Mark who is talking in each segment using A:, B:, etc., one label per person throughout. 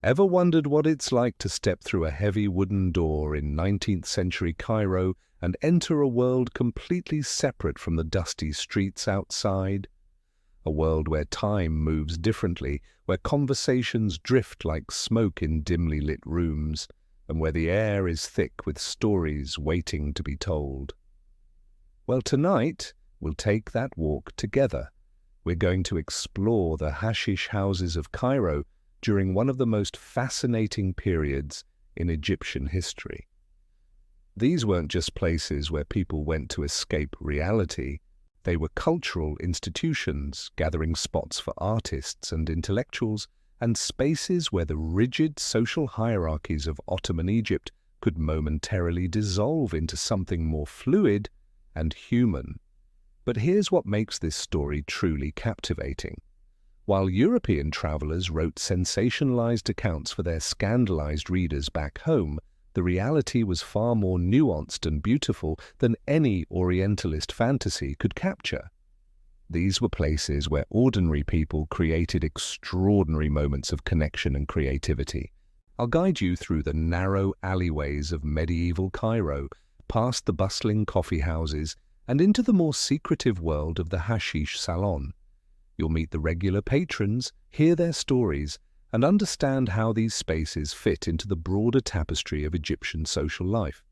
A: Ever wondered what it's like to step through a heavy wooden door in 19th-century Cairo and enter a world completely separate from the dusty streets outside? A world where time moves differently, where conversations drift like smoke in dimly lit rooms, and where the air is thick with stories waiting to be told. Well, tonight we'll take that walk together. We're going to explore the Hashish houses of Cairo during one of the most fascinating periods in Egyptian history. These weren't just places where people went to escape reality. They were cultural institutions, gathering spots for artists and intellectuals, and spaces where the rigid social hierarchies of Ottoman Egypt could momentarily dissolve into something more fluid and human. But here's what makes this story truly captivating. While European travelers wrote sensationalized accounts for their scandalized readers back home, the reality was far more nuanced and beautiful than any Orientalist fantasy could capture. These were places where ordinary people created extraordinary moments of connection and creativity. I'll guide you through the narrow alleyways of medieval Cairo, past the bustling coffee houses, and into the more secretive world of the Hashish salon. You'll meet the regular patrons, hear their stories, and understand how these spaces fit into the broader tapestry of Egyptian social life.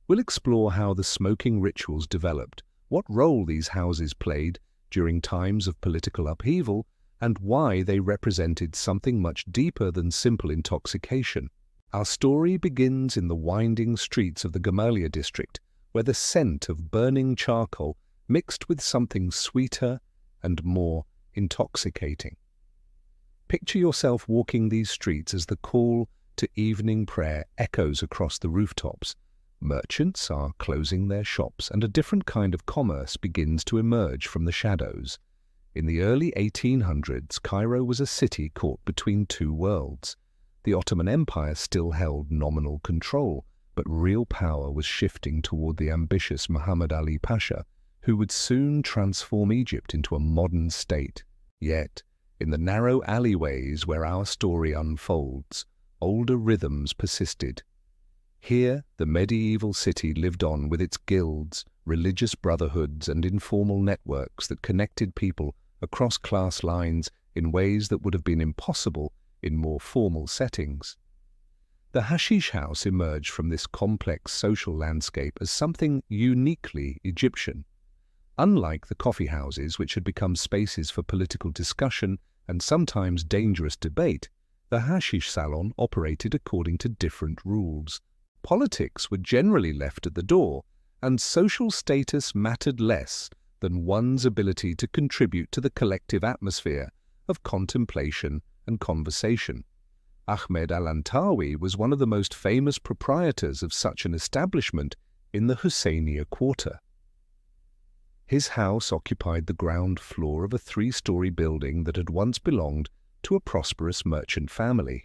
A: We'll explore how the smoking rituals developed, what role these houses played during times of political upheaval, and why they represented something much deeper than simple intoxication. Our story begins in the winding streets of the Gamaliel district, where the scent of burning charcoal mixed with something sweeter and more intoxicating. Picture yourself walking these streets as the call to evening prayer echoes across the rooftops. Merchants are closing their shops, and a different kind of commerce begins to emerge from the shadows. In the early 1800s, Cairo was a city caught between two worlds. The Ottoman Empire still held nominal control, but real power was shifting toward the ambitious Muhammad Ali Pasha, who would soon transform Egypt into a modern state. Yet, in the narrow alleyways where our story unfolds, older rhythms persisted. Here, the medieval city lived on with its guilds, religious brotherhoods, and informal networks that connected people across class lines in ways that would have been impossible in more formal settings. The Hashish house emerged from this complex social landscape as something uniquely Egyptian. Unlike the coffee houses, which had become spaces for political discussion and sometimes dangerous debate, the Hashish salon operated according to different rules. Politics were generally left at the door, and social status mattered less than one's ability to contribute to the collective atmosphere of contemplation and conversation. Ahmed al-Antawi was one of the most famous proprietors of such an establishment in the Husseiniya quarter. His house occupied the ground floor of a three-story building that had once belonged to a prosperous merchant family.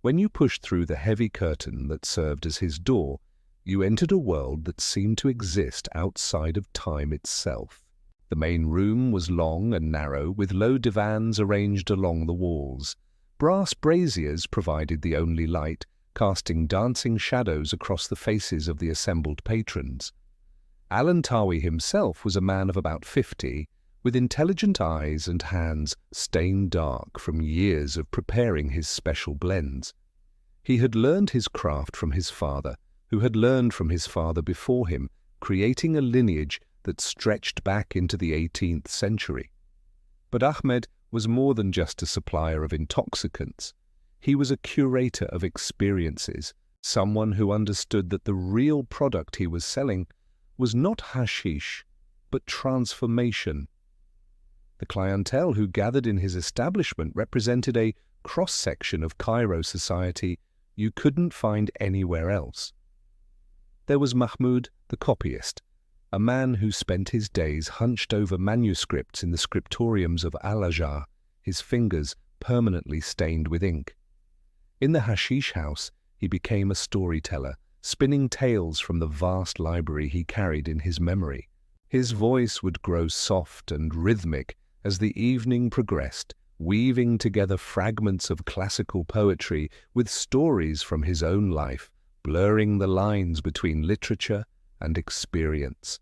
A: When you pushed through the heavy curtain that served as his door, you entered a world that seemed to exist outside of time itself. The main room was long and narrow, with low divans arranged along the walls. Brass braziers provided the only light, casting dancing shadows across the faces of the assembled patrons. Al-Antawi himself was a man of about 50, with intelligent eyes and hands stained dark from years of preparing his special blends. He had learned his craft from his father, who had learned from his father before him, creating a lineage that stretched back into the 18th century. But Ahmed was more than just a supplier of intoxicants. He was a curator of experiences, someone who understood that the real product he was selling was not hashish, but transformation. The clientele who gathered in his establishment represented a cross-section of Cairo society you couldn't find anywhere else. There was Mahmoud, the copyist, a man who spent his days hunched over manuscripts in the scriptoriums of Al-Azhar, his fingers permanently stained with ink. In the Hashish house, he became a storyteller, spinning tales from the vast library he carried in his memory. His voice would grow soft and rhythmic as the evening progressed, weaving together fragments of classical poetry with stories from his own life, blurring the lines between literature and experience.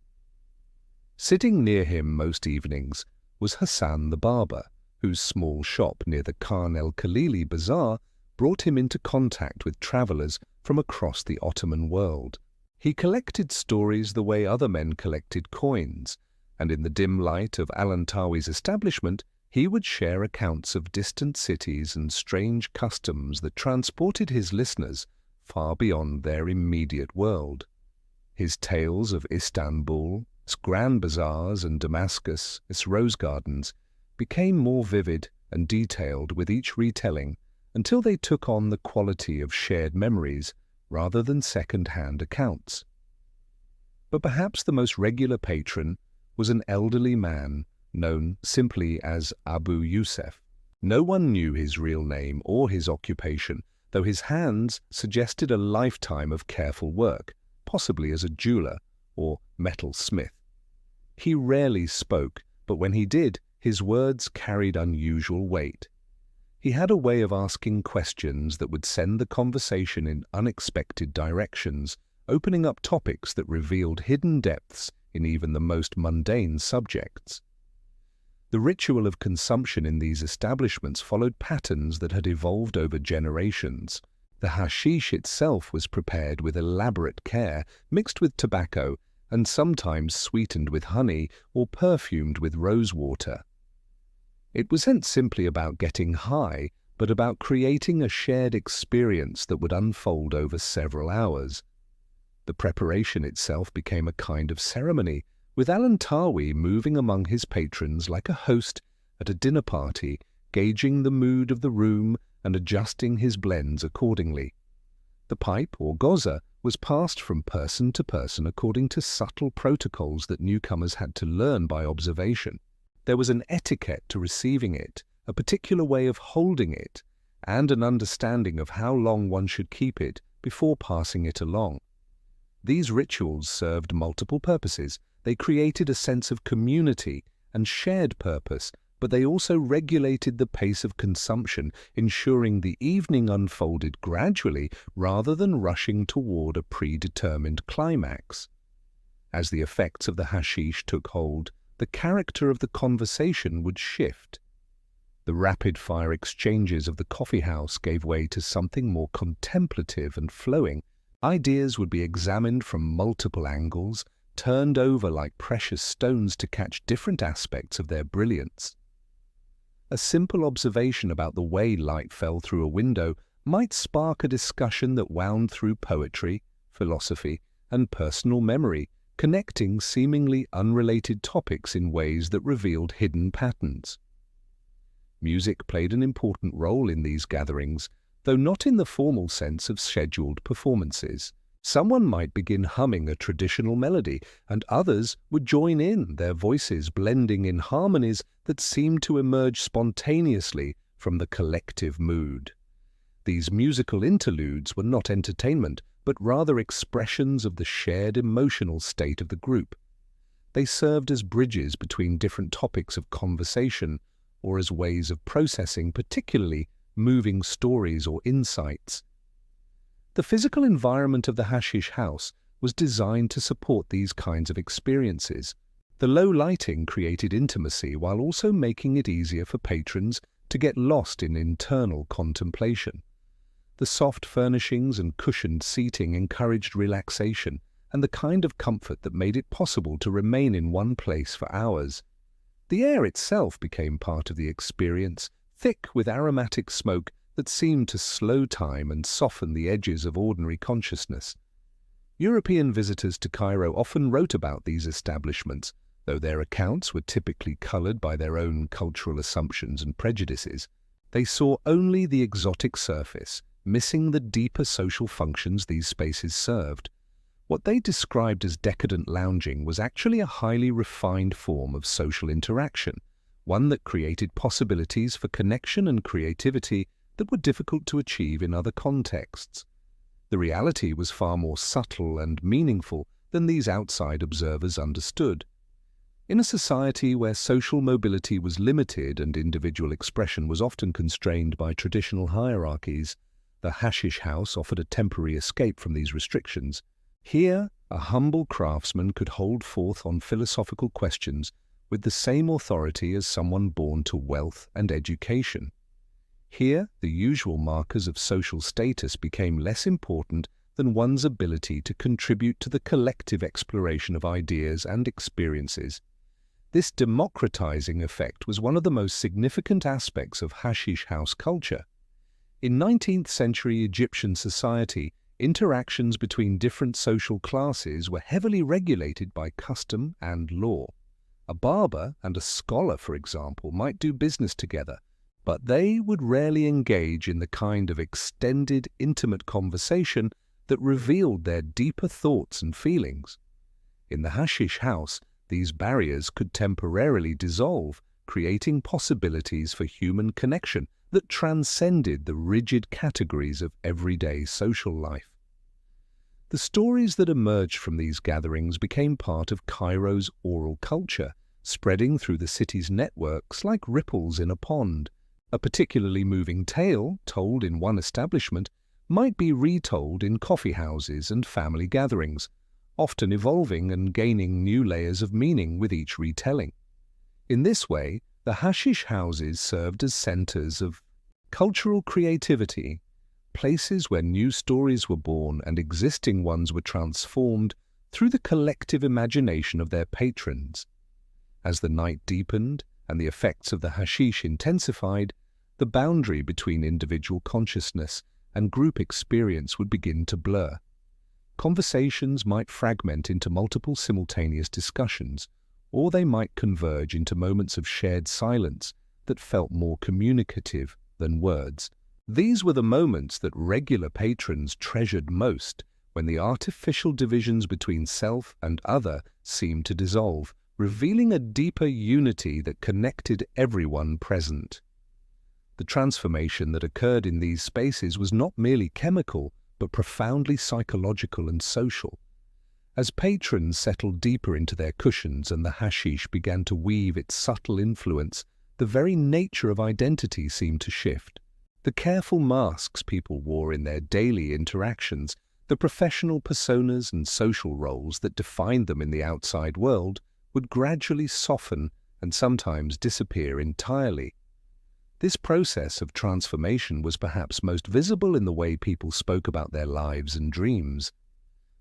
A: Sitting near him most evenings was Hassan the barber, whose small shop near the Khan el-Khalili Bazaar brought him into contact with travelers from across the Ottoman world. He collected stories the way other men collected coins, and in the dim light of Al-Antawi's establishment, he would share accounts of distant cities and strange customs that transported his listeners far beyond their immediate world. His tales of Istanbul, its grand bazaars, and Damascus, its rose gardens, became more vivid and detailed with each retelling until they took on the quality of shared memories rather than second-hand accounts. But perhaps the most regular patron was an elderly man known simply as Abu Yusuf. No one knew his real name or his occupation, though his hands suggested a lifetime of careful work, possibly as a jeweler or metal smith. He rarely spoke, but when he did, his words carried unusual weight. He had a way of asking questions that would send the conversation in unexpected directions, opening up topics that revealed hidden depths in even the most mundane subjects. The ritual of consumption in these establishments followed patterns that had evolved over generations. The hashish itself was prepared with elaborate care, mixed with tobacco, and sometimes sweetened with honey or perfumed with rose water. It wasn't simply about getting high, but about creating a shared experience that would unfold over several hours. The preparation itself became a kind of ceremony, with Al-Antawi moving among his patrons like a host at a dinner party, gauging the mood of the room and adjusting his blends accordingly. The pipe, or goza, was passed from person to person according to subtle protocols that newcomers had to learn by observation. There was an etiquette to receiving it, a particular way of holding it, and an understanding of how long one should keep it before passing it along. These rituals served multiple purposes. They created a sense of community and shared purpose, but they also regulated the pace of consumption, ensuring the evening unfolded gradually rather than rushing toward a predetermined climax. As the effects of the hashish took hold, the character of the conversation would shift. The rapid-fire exchanges of the coffee house gave way to something more contemplative and flowing. Ideas would be examined from multiple angles, turned over like precious stones to catch different aspects of their brilliance. A simple observation about the way light fell through a window might spark a discussion that wound through poetry, philosophy, and personal memory, connecting seemingly unrelated topics in ways that revealed hidden patterns. Music played an important role in these gatherings, though not in the formal sense of scheduled performances. Someone might begin humming a traditional melody, and others would join in, their voices blending in harmonies that seemed to emerge spontaneously from the collective mood. These musical interludes were not entertainment, but rather expressions of the shared emotional state of the group. They served as bridges between different topics of conversation, or as ways of processing particularly moving stories or insights. The physical environment of the hashish house was designed to support these kinds of experiences. The low lighting created intimacy while also making it easier for patrons to get lost in internal contemplation. The soft furnishings and cushioned seating encouraged relaxation and the kind of comfort that made it possible to remain in one place for hours. The air itself became part of the experience, thick with aromatic smoke that seemed to slow time and soften the edges of ordinary consciousness. European visitors to Cairo often wrote about these establishments, though their accounts were typically colored by their own cultural assumptions and prejudices. They saw only the exotic surface, missing the deeper social functions these spaces served. What they described as decadent lounging was actually a highly refined form of social interaction, one that created possibilities for connection and creativity that were difficult to achieve in other contexts. The reality was far more subtle and meaningful than these outside observers understood. In a society where social mobility was limited and individual expression was often constrained by traditional hierarchies, the Hashish house offered a temporary escape from these restrictions. Here, a humble craftsman could hold forth on philosophical questions with the same authority as someone born to wealth and education. Here, the usual markers of social status became less important than one's ability to contribute to the collective exploration of ideas and experiences. This democratizing effect was one of the most significant aspects of Hashish house culture. In 19th-century Egyptian society, interactions between different social classes were heavily regulated by custom and law. A barber and a scholar, for example, might do business together, but they would rarely engage in the kind of extended, intimate conversation that revealed their deeper thoughts and feelings. In the Hashish house, these barriers could temporarily dissolve, creating possibilities for human connection that transcended the rigid categories of everyday social life. The stories that emerged from these gatherings became part of Cairo's oral culture, spreading through the city's networks like ripples in a pond. A particularly moving tale, told in one establishment, might be retold in coffee houses and family gatherings, often evolving and gaining new layers of meaning with each retelling. In this way, the Hashish houses served as centers of cultural creativity, places where new stories were born and existing ones were transformed through the collective imagination of their patrons. As the night deepened and the effects of the hashish intensified, the boundary between individual consciousness and group experience would begin to blur. Conversations might fragment into multiple simultaneous discussions, or they might converge into moments of shared silence that felt more communicative than words. These were the moments that regular patrons treasured most, when the artificial divisions between self and other seemed to dissolve, revealing a deeper unity that connected everyone present. The transformation that occurred in these spaces was not merely chemical, but profoundly psychological and social. As patrons settled deeper into their cushions and the hashish began to weave its subtle influence, the very nature of identity seemed to shift. The careful masks people wore in their daily interactions, the professional personas and social roles that defined them in the outside world, would gradually soften and sometimes disappear entirely. This process of transformation was perhaps most visible in the way people spoke about their lives and dreams.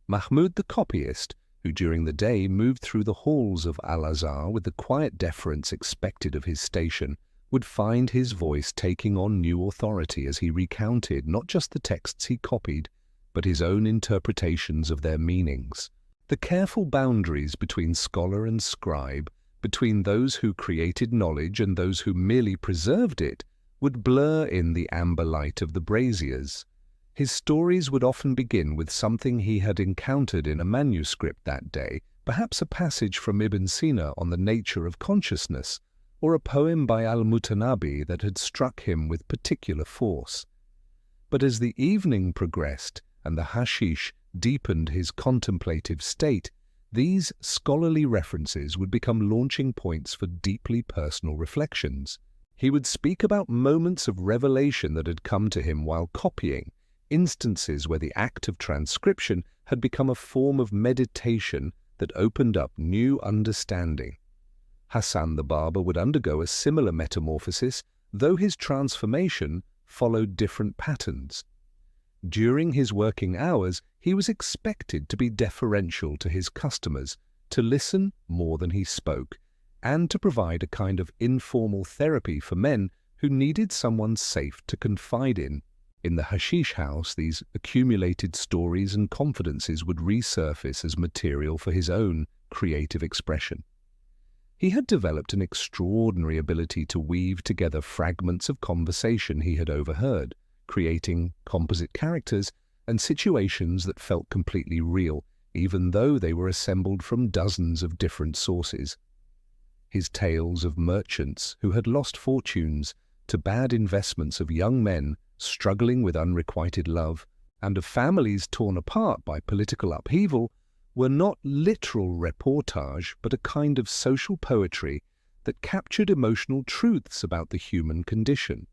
A: Mahmud the copyist, who during the day moved through the halls of Al-Azhar with the quiet deference expected of his station, would find his voice taking on new authority as he recounted not just the texts he copied, but his own interpretations of their meanings. The careful boundaries between scholar and scribe, between those who created knowledge and those who merely preserved it, would blur in the amber light of the braziers. His stories would often begin with something he had encountered in a manuscript that day, perhaps a passage from Ibn Sina on the nature of consciousness, or a poem by al-Mutanabi that had struck him with particular force. But as the evening progressed and the hashish deepened his contemplative state, these scholarly references would become launching points for deeply personal reflections. He would speak about moments of revelation that had come to him while copying, instances where the act of transcription had become a form of meditation that opened up new understanding. Hassan the barber would undergo a similar metamorphosis, though his transformation followed different patterns. During his working hours, he was expected to be deferential to his customers, to listen more than he spoke, and to provide a kind of informal therapy for men who needed someone safe to confide in. In the hashish house, these accumulated stories and confidences would resurface as material for his own creative expression. He had developed an extraordinary ability to weave together fragments of conversation he had overheard, creating composite characters and situations that felt completely real, even though they were assembled from dozens of different sources. His tales of merchants who had lost fortunes, to bad investments of young men struggling with unrequited love, and of families torn apart by political upheaval, were not literal reportage but a kind of social poetry that captured emotional truths about the human condition.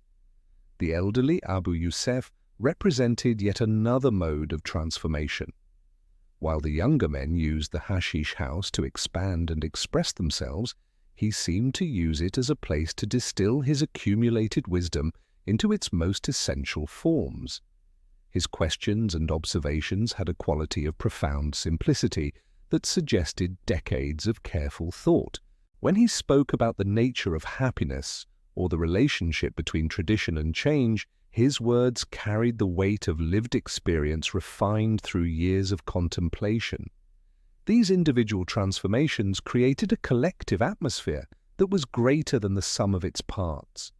A: The elderly Abu Yusuf represented yet another mode of transformation. While the younger men used the Hashish house to expand and express themselves, he seemed to use it as a place to distill his accumulated wisdom into its most essential forms. His questions and observations had a quality of profound simplicity that suggested decades of careful thought. When he spoke about the nature of happiness or the relationship between tradition and change, his words carried the weight of lived experience refined through years of contemplation. These individual transformations created a collective atmosphere that was greater than the sum of its parts.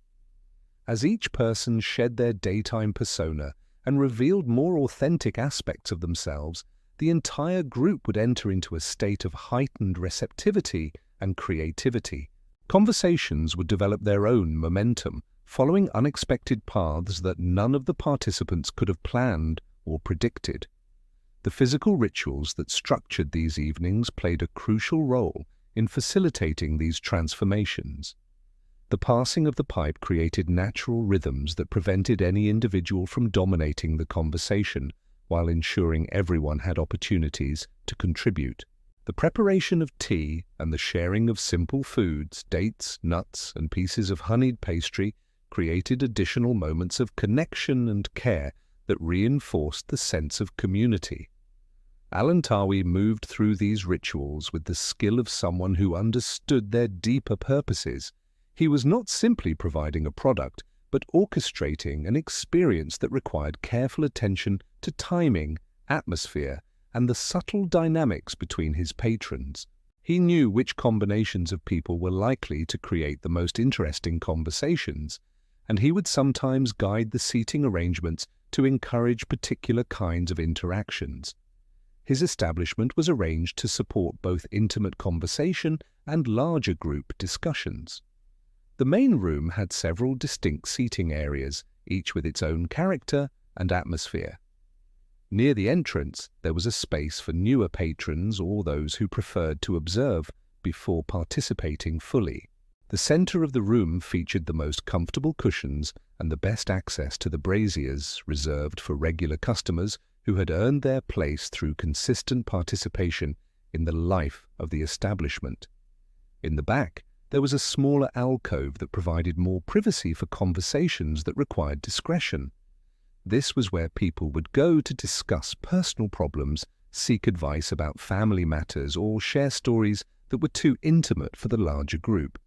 A: As each person shed their daytime persona and revealed more authentic aspects of themselves, the entire group would enter into a state of heightened receptivity and creativity. Conversations would develop their own momentum, following unexpected paths that none of the participants could have planned or predicted. The physical rituals that structured these evenings played a crucial role in facilitating these transformations. The passing of the pipe created natural rhythms that prevented any individual from dominating the conversation, while ensuring everyone had opportunities to contribute. The preparation of tea and the sharing of simple foods, dates, nuts, and pieces of honeyed pastry created additional moments of connection and care that reinforced the sense of community. Al-Antawi moved through these rituals with the skill of someone who understood their deeper purposes. He was not simply providing a product, but orchestrating an experience that required careful attention to timing, atmosphere, and the subtle dynamics between his patrons. He knew which combinations of people were likely to create the most interesting conversations, and he would sometimes guide the seating arrangements to encourage particular kinds of interactions. His establishment was arranged to support both intimate conversation and larger group discussions. The main room had several distinct seating areas, each with its own character and atmosphere. Near the entrance, there was a space for newer patrons or those who preferred to observe before participating fully. The center of the room featured the most comfortable cushions and the best access to the braziers reserved for regular customers who had earned their place through consistent participation in the life of the establishment. In the back, there was a smaller alcove that provided more privacy for conversations that required discretion. This was where people would go to discuss personal problems, seek advice about family matters, or share stories that were too intimate for the larger group.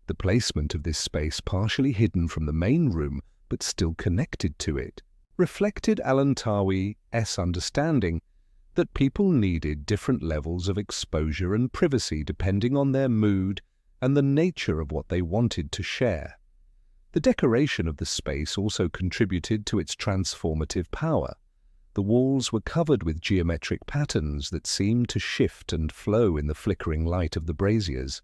A: The placement of this space, partially hidden from the main room but still connected to it, reflected Al-Antawi's understanding that people needed different levels of exposure and privacy depending on their mood and the nature of what they wanted to share. The decoration of the space also contributed to its transformative power. The walls were covered with geometric patterns that seemed to shift and flow in the flickering light of the braziers.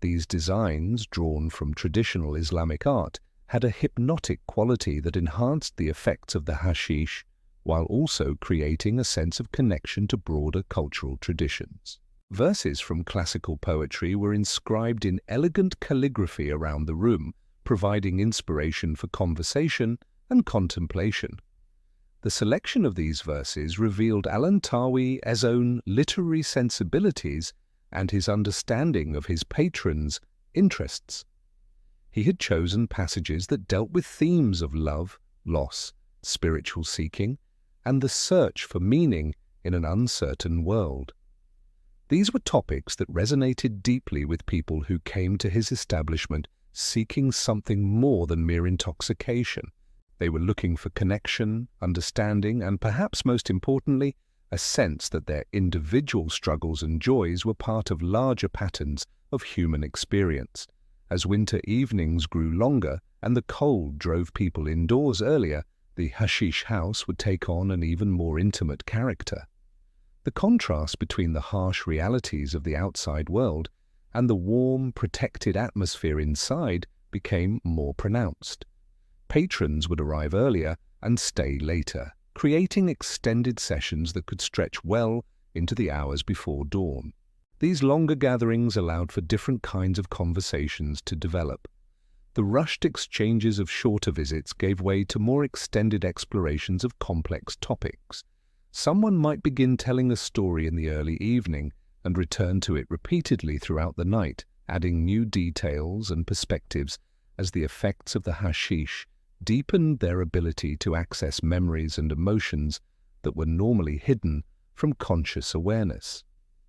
A: These designs, drawn from traditional Islamic art, had a hypnotic quality that enhanced the effects of the hashish, while also creating a sense of connection to broader cultural traditions. Verses from classical poetry were inscribed in elegant calligraphy around the room, providing inspiration for conversation and contemplation. The selection of these verses revealed Al-Antawi's own literary sensibilities and his understanding of his patrons' interests. He had chosen passages that dealt with themes of love, loss, spiritual seeking, and the search for meaning in an uncertain world. These were topics that resonated deeply with people who came to his establishment seeking something more than mere intoxication. They were looking for connection, understanding, and perhaps most importantly, a sense that their individual struggles and joys were part of larger patterns of human experience. As winter evenings grew longer and the cold drove people indoors earlier, the hashish house would take on an even more intimate character. The contrast between the harsh realities of the outside world and the warm, protected atmosphere inside became more pronounced. Patrons would arrive earlier and stay later, creating extended sessions that could stretch well into the hours before dawn. These longer gatherings allowed for different kinds of conversations to develop. The rushed exchanges of shorter visits gave way to more extended explorations of complex topics. Someone might begin telling a story in the early evening and return to it repeatedly throughout the night, adding new details and perspectives as the effects of the hashish deepened their ability to access memories and emotions that were normally hidden from conscious awareness.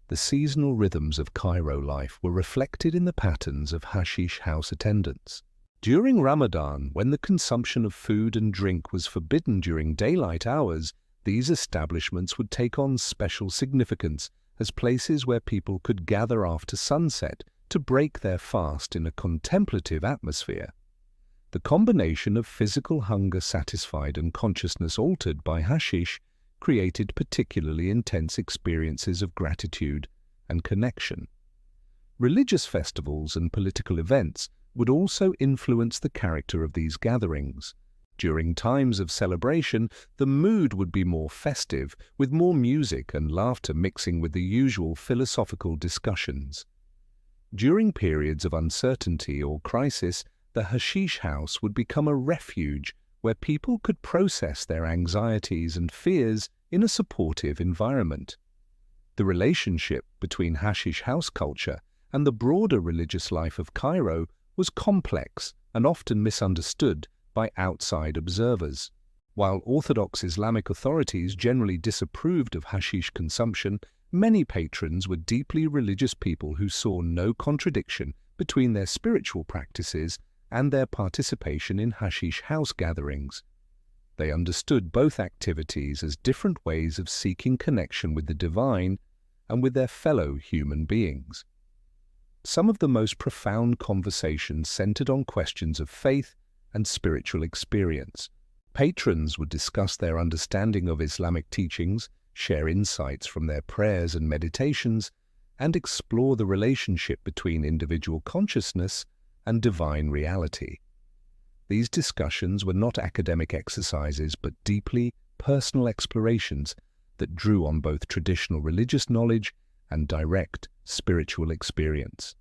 A: The seasonal rhythms of Cairo life were reflected in the patterns of hashish house attendance. During Ramadan, when the consumption of food and drink was forbidden during daylight hours, these establishments would take on special significance as places where people could gather after sunset to break their fast in a contemplative atmosphere. The combination of physical hunger satisfied and consciousness altered by hashish created particularly intense experiences of gratitude and connection. Religious festivals and political events would also influence the character of these gatherings. During times of celebration, the mood would be more festive, with more music and laughter mixing with the usual philosophical discussions. During periods of uncertainty or crisis, the hashish house would become a refuge where people could process their anxieties and fears in a supportive environment. The relationship between hashish house culture and the broader religious life of Cairo was complex and often misunderstood by outside observers. While Orthodox Islamic authorities generally disapproved of hashish consumption, many patrons were deeply religious people who saw no contradiction between their spiritual practices and their participation in hashish house gatherings. They understood both activities as different ways of seeking connection with the divine and with their fellow human beings. Some of the most profound conversations centered on questions of faith and spiritual experience. Patrons would discuss their understanding of Islamic teachings, share insights from their prayers and meditations, and explore the relationship between individual consciousness and divine reality. These discussions were not academic exercises but deeply personal explorations that drew on both traditional religious knowledge and direct spiritual experience.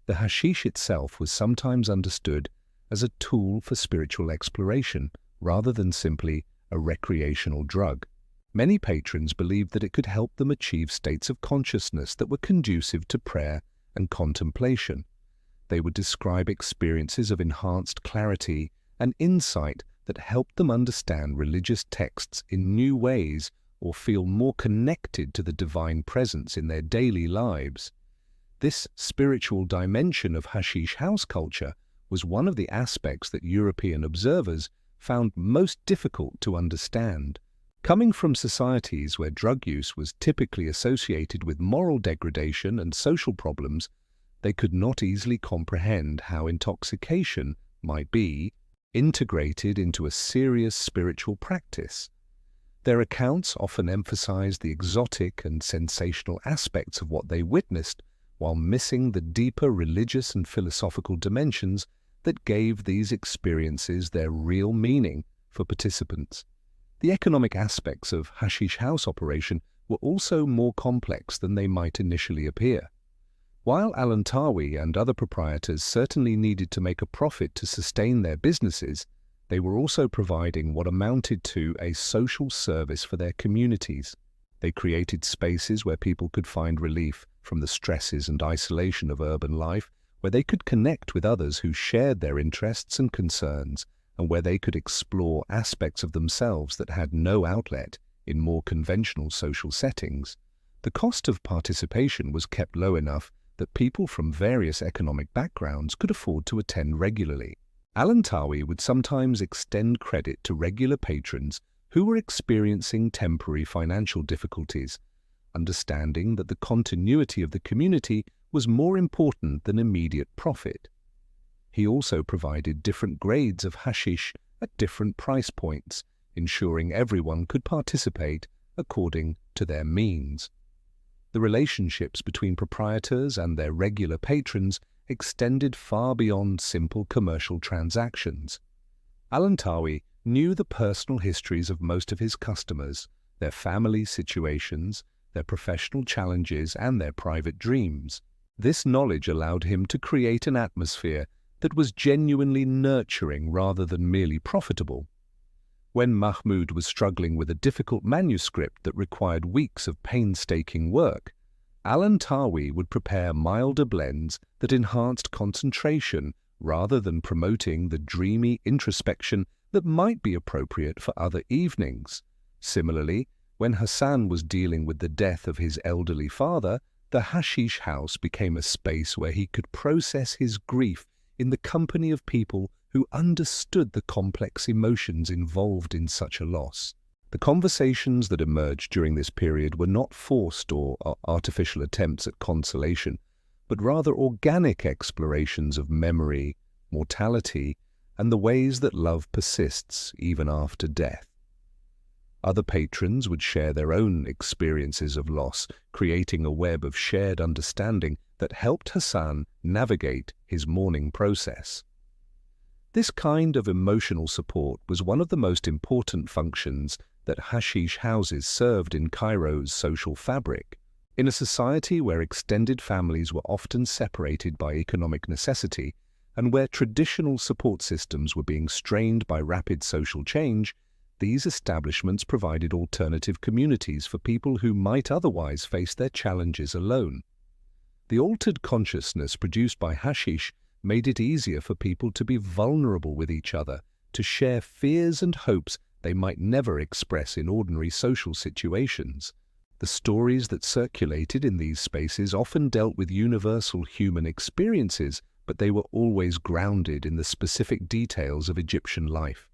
A: The hashish itself was sometimes understood as a tool for spiritual exploration rather than simply a recreational drug. Many patrons believed that it could help them achieve states of consciousness that were conducive to prayer and contemplation. They would describe experiences of enhanced clarity and insight that helped them understand religious texts in new ways or feel more connected to the divine presence in their daily lives. This spiritual dimension of hashish house culture was one of the aspects that European observers found most difficult to understand. Coming from societies where drug use was typically associated with moral degradation and social problems, they could not easily comprehend how intoxication might be integrated into a serious spiritual practice. Their accounts often emphasized the exotic and sensational aspects of what they witnessed, while missing the deeper religious and philosophical dimensions that gave these experiences their real meaning for participants. The economic aspects of hashish house operation were also more complex than they might initially appear. While Al-Antawi and other proprietors certainly needed to make a profit to sustain their businesses, they were also providing what amounted to a social service for their communities. They created spaces where people could find relief from the stresses and isolation of urban life, where they could connect with others who shared their interests and concerns, and where they could explore aspects of themselves that had no outlet in more conventional social settings. The cost of participation was kept low enough that people from various economic backgrounds could afford to attend regularly. Al-Antawi would sometimes extend credit to regular patrons who were experiencing temporary financial difficulties, understanding that the continuity of the community was more important than immediate profit. He also provided different grades of hashish at different price points, ensuring everyone could participate according to their means. The relationships between proprietors and their regular patrons extended far beyond simple commercial transactions. Al-Antawi knew the personal histories of most of his customers, their family situations, their professional challenges, and their private dreams. This knowledge allowed him to create an atmosphere that was genuinely nurturing rather than merely profitable. When Mahmud was struggling with a difficult manuscript that required weeks of painstaking work, Al-Antawi would prepare milder blends that enhanced concentration rather than promoting the dreamy introspection that might be appropriate for other evenings. Similarly, when Hassan was dealing with the death of his elderly father, the Hashish house became a space where he could process his grief in the company of people who understood the complex emotions involved in such a loss. The conversations that emerged during this period were not forced or artificial attempts at consolation, but rather organic explorations of memory, mortality, and the ways that love persists even after death. Other patrons would share their own experiences of loss, creating a web of shared understanding that helped Hassan navigate his mourning process. This kind of emotional support was one of the most important functions that hashish houses served in Cairo's social fabric. In a society where extended families were often separated by economic necessity, and where traditional support systems were being strained by rapid social change, these establishments provided alternative communities for people who might otherwise face their challenges alone. The altered consciousness produced by hashish made it easier for people to be vulnerable with each other, to share fears and hopes they might never express in ordinary social situations. The stories that circulated in these spaces often dealt with universal human experiences, but they were always grounded in the specific details of Egyptian life.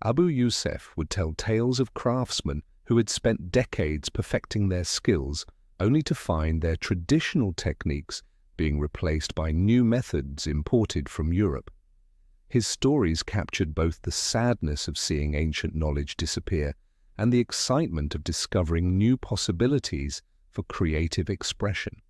A: Abu Yusuf would tell tales of craftsmen who had spent decades perfecting their skills, only to find their traditional techniques being replaced by new methods imported from Europe. His stories captured both the sadness of seeing ancient knowledge disappear and the excitement of discovering new possibilities for creative expression.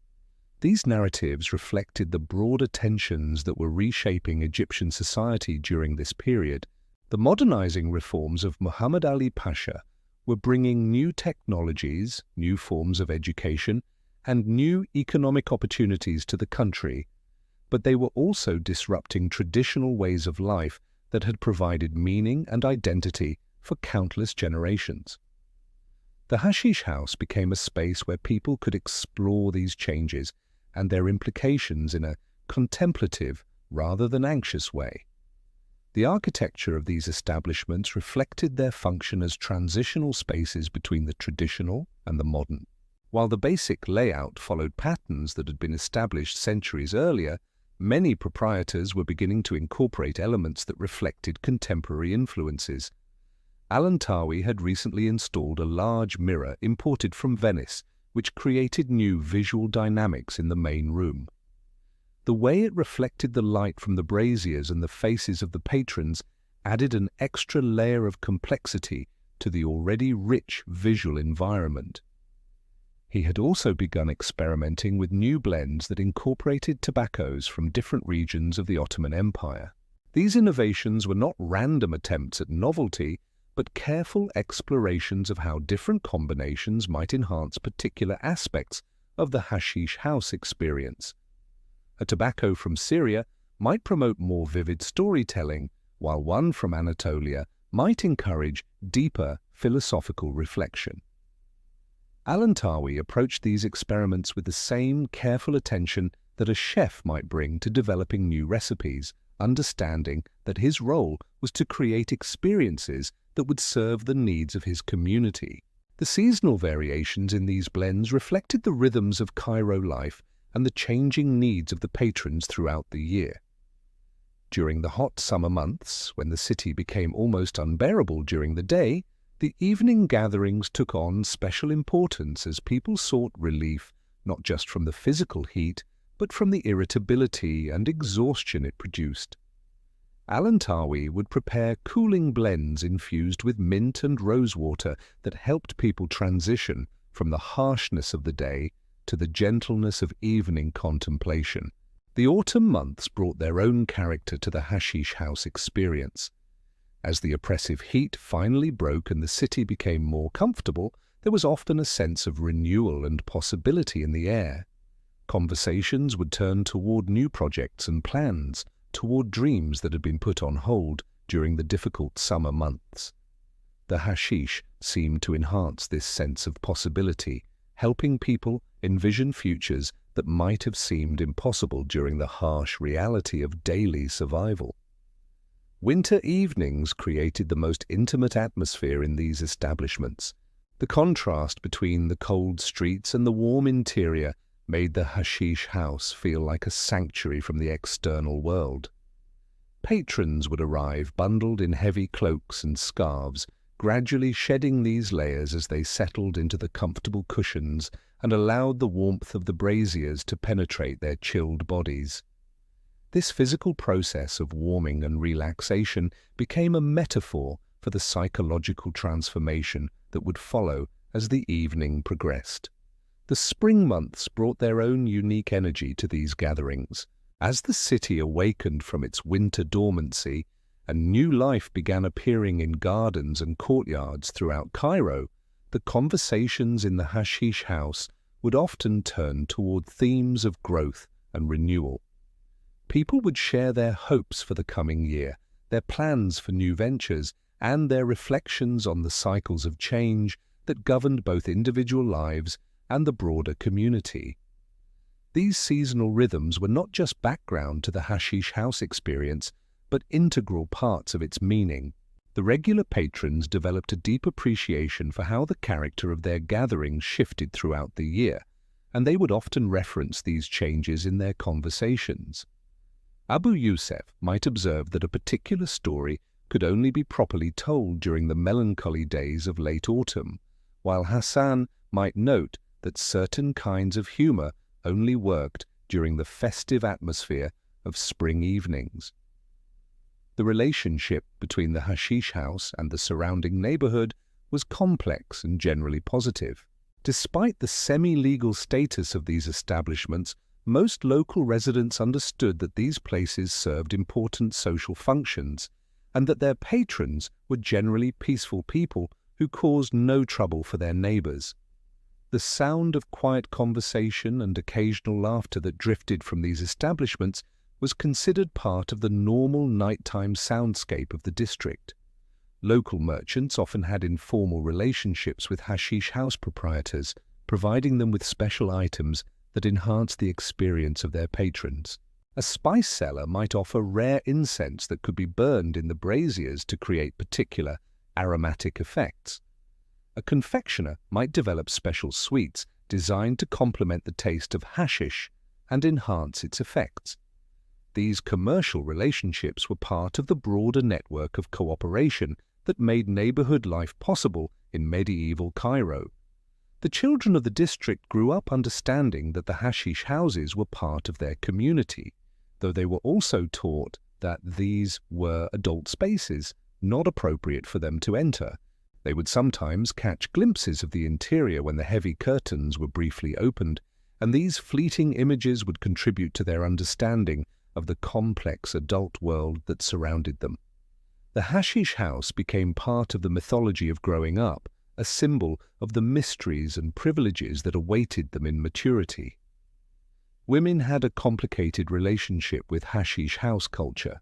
A: These narratives reflected the broader tensions that were reshaping Egyptian society during this period. The modernizing reforms of Muhammad Ali Pasha were bringing new technologies, new forms of education, and new economic opportunities to the country, but they were also disrupting traditional ways of life that had provided meaning and identity for countless generations. The hashish house became a space where people could explore these changes and their implications in a contemplative rather than anxious way. The architecture of these establishments reflected their function as transitional spaces between the traditional and the modern. While the basic layout followed patterns that had been established centuries earlier, many proprietors were beginning to incorporate elements that reflected contemporary influences. Al-Antawi had recently installed a large mirror imported from Venice, which created new visual dynamics in the main room. The way it reflected the light from the braziers and the faces of the patrons added an extra layer of complexity to the already rich visual environment. He had also begun experimenting with new blends that incorporated tobaccos from different regions of the Ottoman Empire. These innovations were not random attempts at novelty, but careful explorations of how different combinations might enhance particular aspects of the hashish house experience. A tobacco from Syria might promote more vivid storytelling, while one from Anatolia might encourage deeper philosophical reflection. Al-Antawi approached these experiments with the same careful attention that a chef might bring to developing new recipes, understanding that his role was to create experiences that would serve the needs of his community. The seasonal variations in these blends reflected the rhythms of Cairo life and the changing needs of the patrons throughout the year. During the hot summer months, when the city became almost unbearable during the day, the evening gatherings took on special importance as people sought relief not just from the physical heat, but from the irritability and exhaustion it produced. Al-Antawi would prepare cooling blends infused with mint and rosewater that helped people transition from the harshness of the day to the gentleness of evening contemplation. The autumn months brought their own character to the hashish house experience. As the oppressive heat finally broke and the city became more comfortable, there was often a sense of renewal and possibility in the air. Conversations would turn toward new projects and plans, toward dreams that had been put on hold during the difficult summer months. The hashish seemed to enhance this sense of possibility, helping people envision futures that might have seemed impossible during the harsh reality of daily survival. Winter evenings created the most intimate atmosphere in these establishments. The contrast between the cold streets and the warm interior made the hashish house feel like a sanctuary from the external world. Patrons would arrive bundled in heavy cloaks and scarves, gradually shedding these layers as they settled into the comfortable cushions and allowed the warmth of the braziers to penetrate their chilled bodies. This physical process of warming and relaxation became a metaphor for the psychological transformation that would follow as the evening progressed. The spring months brought their own unique energy to these gatherings. As the city awakened from its winter dormancy and new life began appearing in gardens and courtyards throughout Cairo, the conversations in the hashish house would often turn toward themes of growth and renewal. People would share their hopes for the coming year, their plans for new ventures, and their reflections on the cycles of change that governed both individual lives and the broader community. These seasonal rhythms were not just background to the hashish house experience, but integral parts of its meaning. The regular patrons developed a deep appreciation for how the character of their gatherings shifted throughout the year, and they would often reference these changes in their conversations. Abu Yusuf might observe that a particular story could only be properly told during the melancholy days of late autumn, while Hassan might note that certain kinds of humor only worked during the festive atmosphere of spring evenings. The relationship between the hashish house and the surrounding neighborhood was complex and generally positive. Despite the semi-legal status of these establishments, most local residents understood that these places served important social functions and that their patrons were generally peaceful people who caused no trouble for their neighbors. The sound of quiet conversation and occasional laughter that drifted from these establishments was considered part of the normal nighttime soundscape of the district. Local merchants often had informal relationships with hashish house proprietors, providing them with special items that enhanced the experience of their patrons. A spice seller might offer rare incense that could be burned in the braziers to create particular aromatic effects. A confectioner might develop special sweets designed to complement the taste of hashish and enhance its effects. These commercial relationships were part of the broader network of cooperation that made neighborhood life possible in medieval Cairo. The children of the district grew up understanding that the hashish houses were part of their community, though they were also taught that these were adult spaces, not appropriate for them to enter. They would sometimes catch glimpses of the interior when the heavy curtains were briefly opened, and these fleeting images would contribute to their understanding of the complex adult world that surrounded them. The hashish house became part of the mythology of growing up, a symbol of the mysteries and privileges that awaited them in maturity. Women had a complicated relationship with hashish house culture.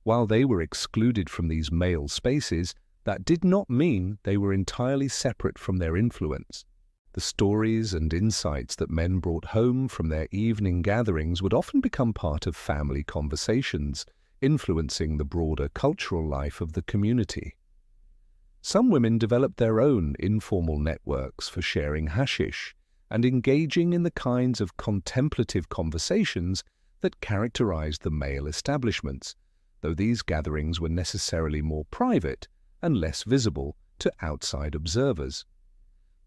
A: While they were excluded from these male spaces, that did not mean they were entirely separate from their influence. The stories and insights that men brought home from their evening gatherings would often become part of family conversations, influencing the broader cultural life of the community. Some women developed their own informal networks for sharing hashish and engaging in the kinds of contemplative conversations that characterized the male establishments, though these gatherings were necessarily more private and less visible to outside observers.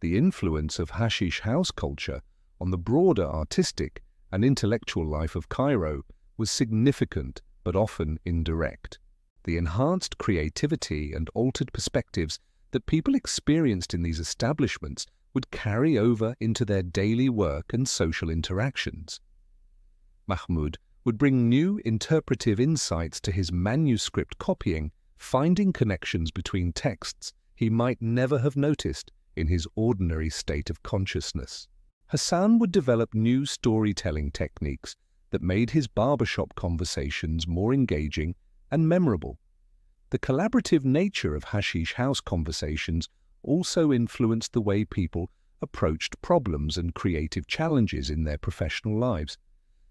A: The influence of hashish house culture on the broader artistic and intellectual life of Cairo was significant but often indirect. The enhanced creativity and altered perspectives that people experienced in these establishments would carry over into their daily work and social interactions. Mahmoud would bring new interpretive insights to his manuscript copying, finding connections between texts he might never have noticed in his ordinary state of consciousness. Hassan would develop new storytelling techniques that made his barbershop conversations more engaging and memorable. The collaborative nature of Hashish house conversations also influenced the way people approached problems and creative challenges in their professional lives.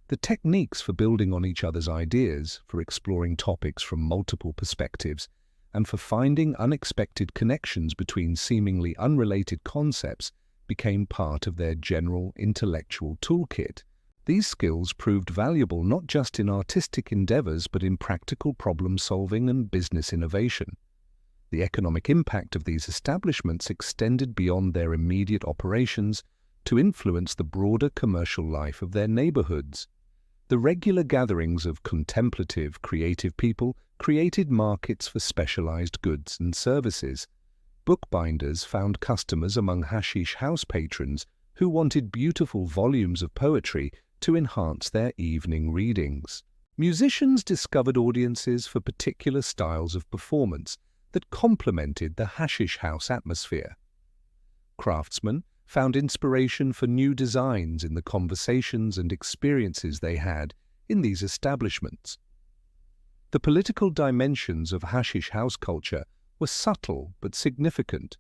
A: The techniques for building on each other's ideas, for exploring topics from multiple perspectives, and for finding unexpected connections between seemingly unrelated concepts became part of their general intellectual toolkit. These skills proved valuable not just in artistic endeavors but in practical problem-solving and business innovation. The economic impact of these establishments extended beyond their immediate operations to influence the broader commercial life of their neighborhoods. The regular gatherings of contemplative, creative people created markets for specialized goods and services. Bookbinders found customers among Hashish house patrons who wanted beautiful volumes of poetry to enhance their evening readings. Musicians discovered audiences for particular styles of performance that complemented the Hashish house atmosphere. Craftsmen found inspiration for new designs in the conversations and experiences they had in these establishments. The political dimensions of Hashish house culture were subtle but significant.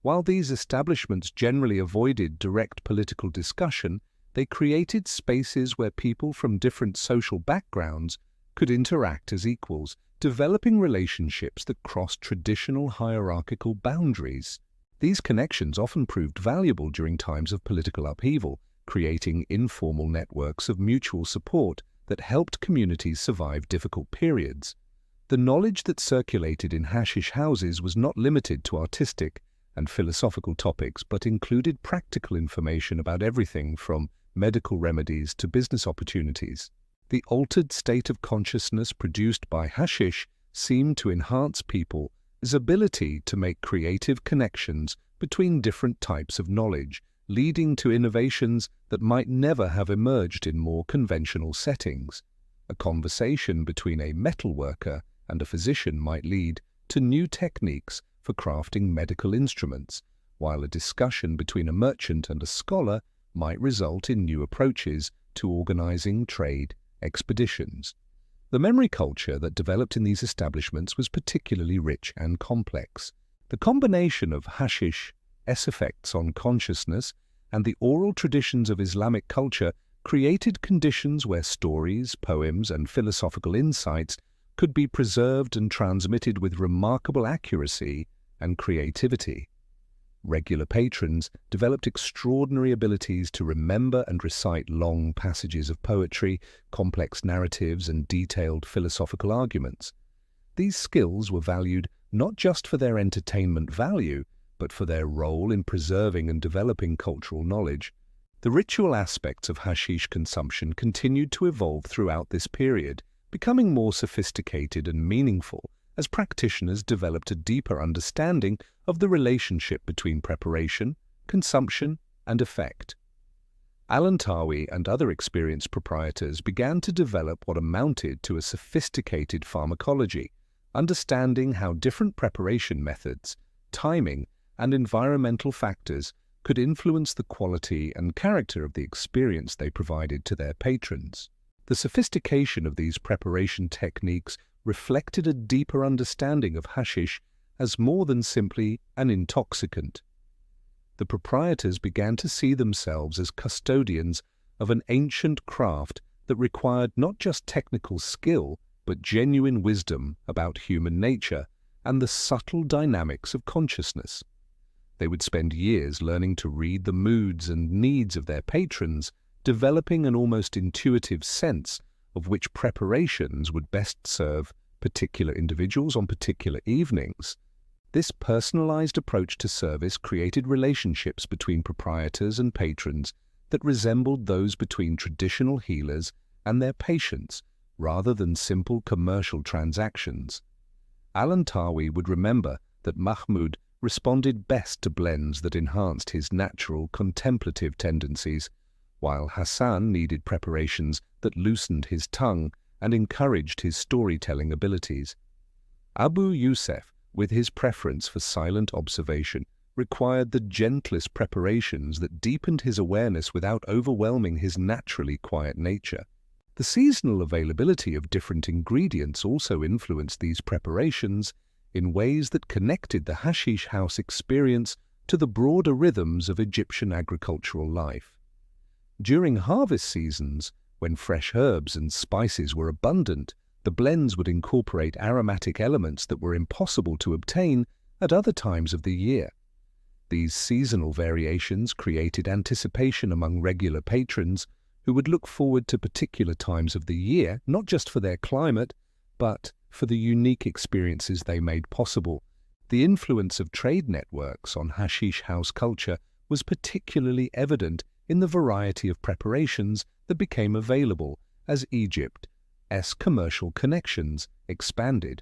A: While these establishments generally avoided direct political discussion, they created spaces where people from different social backgrounds could interact as equals, developing relationships that crossed traditional hierarchical boundaries. These connections often proved valuable during times of political upheaval, creating informal networks of mutual support that helped communities survive difficult periods. The knowledge that circulated in Hashish houses was not limited to artistic and philosophical topics, but included practical information about everything from medical remedies to business opportunities. The altered state of consciousness produced by Hashish seemed to enhance people's ability to make creative connections between different types of knowledge, leading to innovations that might never have emerged in more conventional settings. A conversation between a metalworker and a physician might lead to new techniques for crafting medical instruments, while a discussion between a merchant and a scholar might result in new approaches to organizing trade expeditions. The memory culture that developed in these establishments was particularly rich and complex. The combination of Hashish's effects on consciousness and the oral traditions of Islamic culture created conditions where stories, poems, and philosophical insights could be preserved and transmitted with remarkable accuracy and creativity. Regular patrons developed extraordinary abilities to remember and recite long passages of poetry, complex narratives, and detailed philosophical arguments. These skills were valued not just for their entertainment value, but for their role in preserving and developing cultural knowledge. The ritual aspects of hashish consumption continued to evolve throughout this period, becoming more sophisticated and meaningful as practitioners developed a deeper understanding of the relationship between preparation, consumption, and effect. Al-Antawi and other experienced proprietors began to develop what amounted to a sophisticated pharmacology, understanding how different preparation methods, timing, and environmental factors could influence the quality and character of the experience they provided to their patrons. The sophistication of these preparation techniques reflected a deeper understanding of hashish as more than simply an intoxicant. The proprietors began to see themselves as custodians of an ancient craft that required not just technical skill, but genuine wisdom about human nature and the subtle dynamics of consciousness. They would spend years learning to read the moods and needs of their patrons, developing an almost intuitive sense of which preparations would best serve particular individuals on particular evenings. This personalized approach to service created relationships between proprietors and patrons that resembled those between traditional healers and their patients, rather than simple commercial transactions. Al-Antawi would remember that Mahmud responded best to blends that enhanced his natural contemplative tendencies, while Hassan needed preparations that loosened his tongue and encouraged his storytelling abilities. Abu Yusuf, with his preference for silent observation, required the gentlest preparations that deepened his awareness without overwhelming his naturally quiet nature. The seasonal availability of different ingredients also influenced these preparations in ways that connected the hashish house experience to the broader rhythms of Egyptian agricultural life. During harvest seasons, when fresh herbs and spices were abundant, the blends would incorporate aromatic elements that were impossible to obtain at other times of the year. These seasonal variations created anticipation among regular patrons who would look forward to particular times of the year, not just for their climate, but for the unique experiences they made possible. The influence of trade networks on hashish house culture was particularly evident in the variety of preparations that became available as Egypt's commercial connections expanded.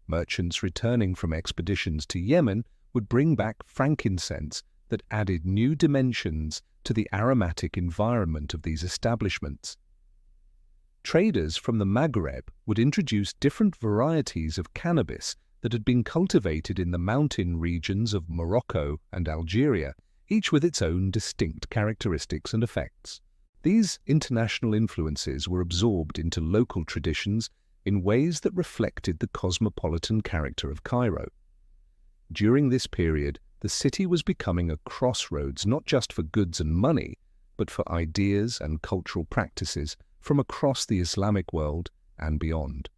A: Merchants returning from expeditions to Yemen would bring back frankincense that added new dimensions to the aromatic environment of these establishments. Traders from the Maghreb would introduce different varieties of cannabis that had been cultivated in the mountain regions of Morocco and Algeria, each with its own distinct characteristics and effects. These international influences were absorbed into local traditions in ways that reflected the cosmopolitan character of Cairo. During this period, the city was becoming a crossroads not just for goods and money, but for ideas and cultural practices from across the Islamic world and beyond.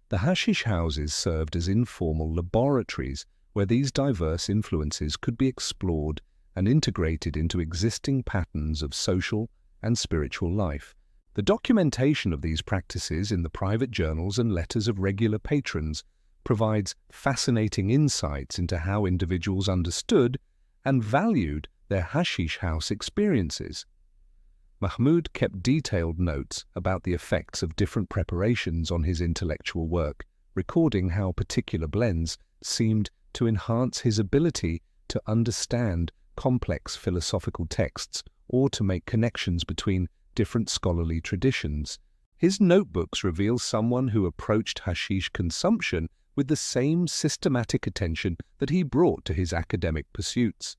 A: The hashish houses served as informal laboratories where these diverse influences could be explored and integrated into existing patterns of social and spiritual life. The documentation of these practices in the private journals and letters of regular patrons provides fascinating insights into how individuals understood and valued their hashish house experiences. Mahmud kept detailed notes about the effects of different preparations on his intellectual work, recording how particular blends seemed to enhance his ability to understand complex philosophical texts or to make connections between different scholarly traditions. His notebooks reveal someone who approached hashish consumption with the same systematic attention that he brought to his academic pursuits.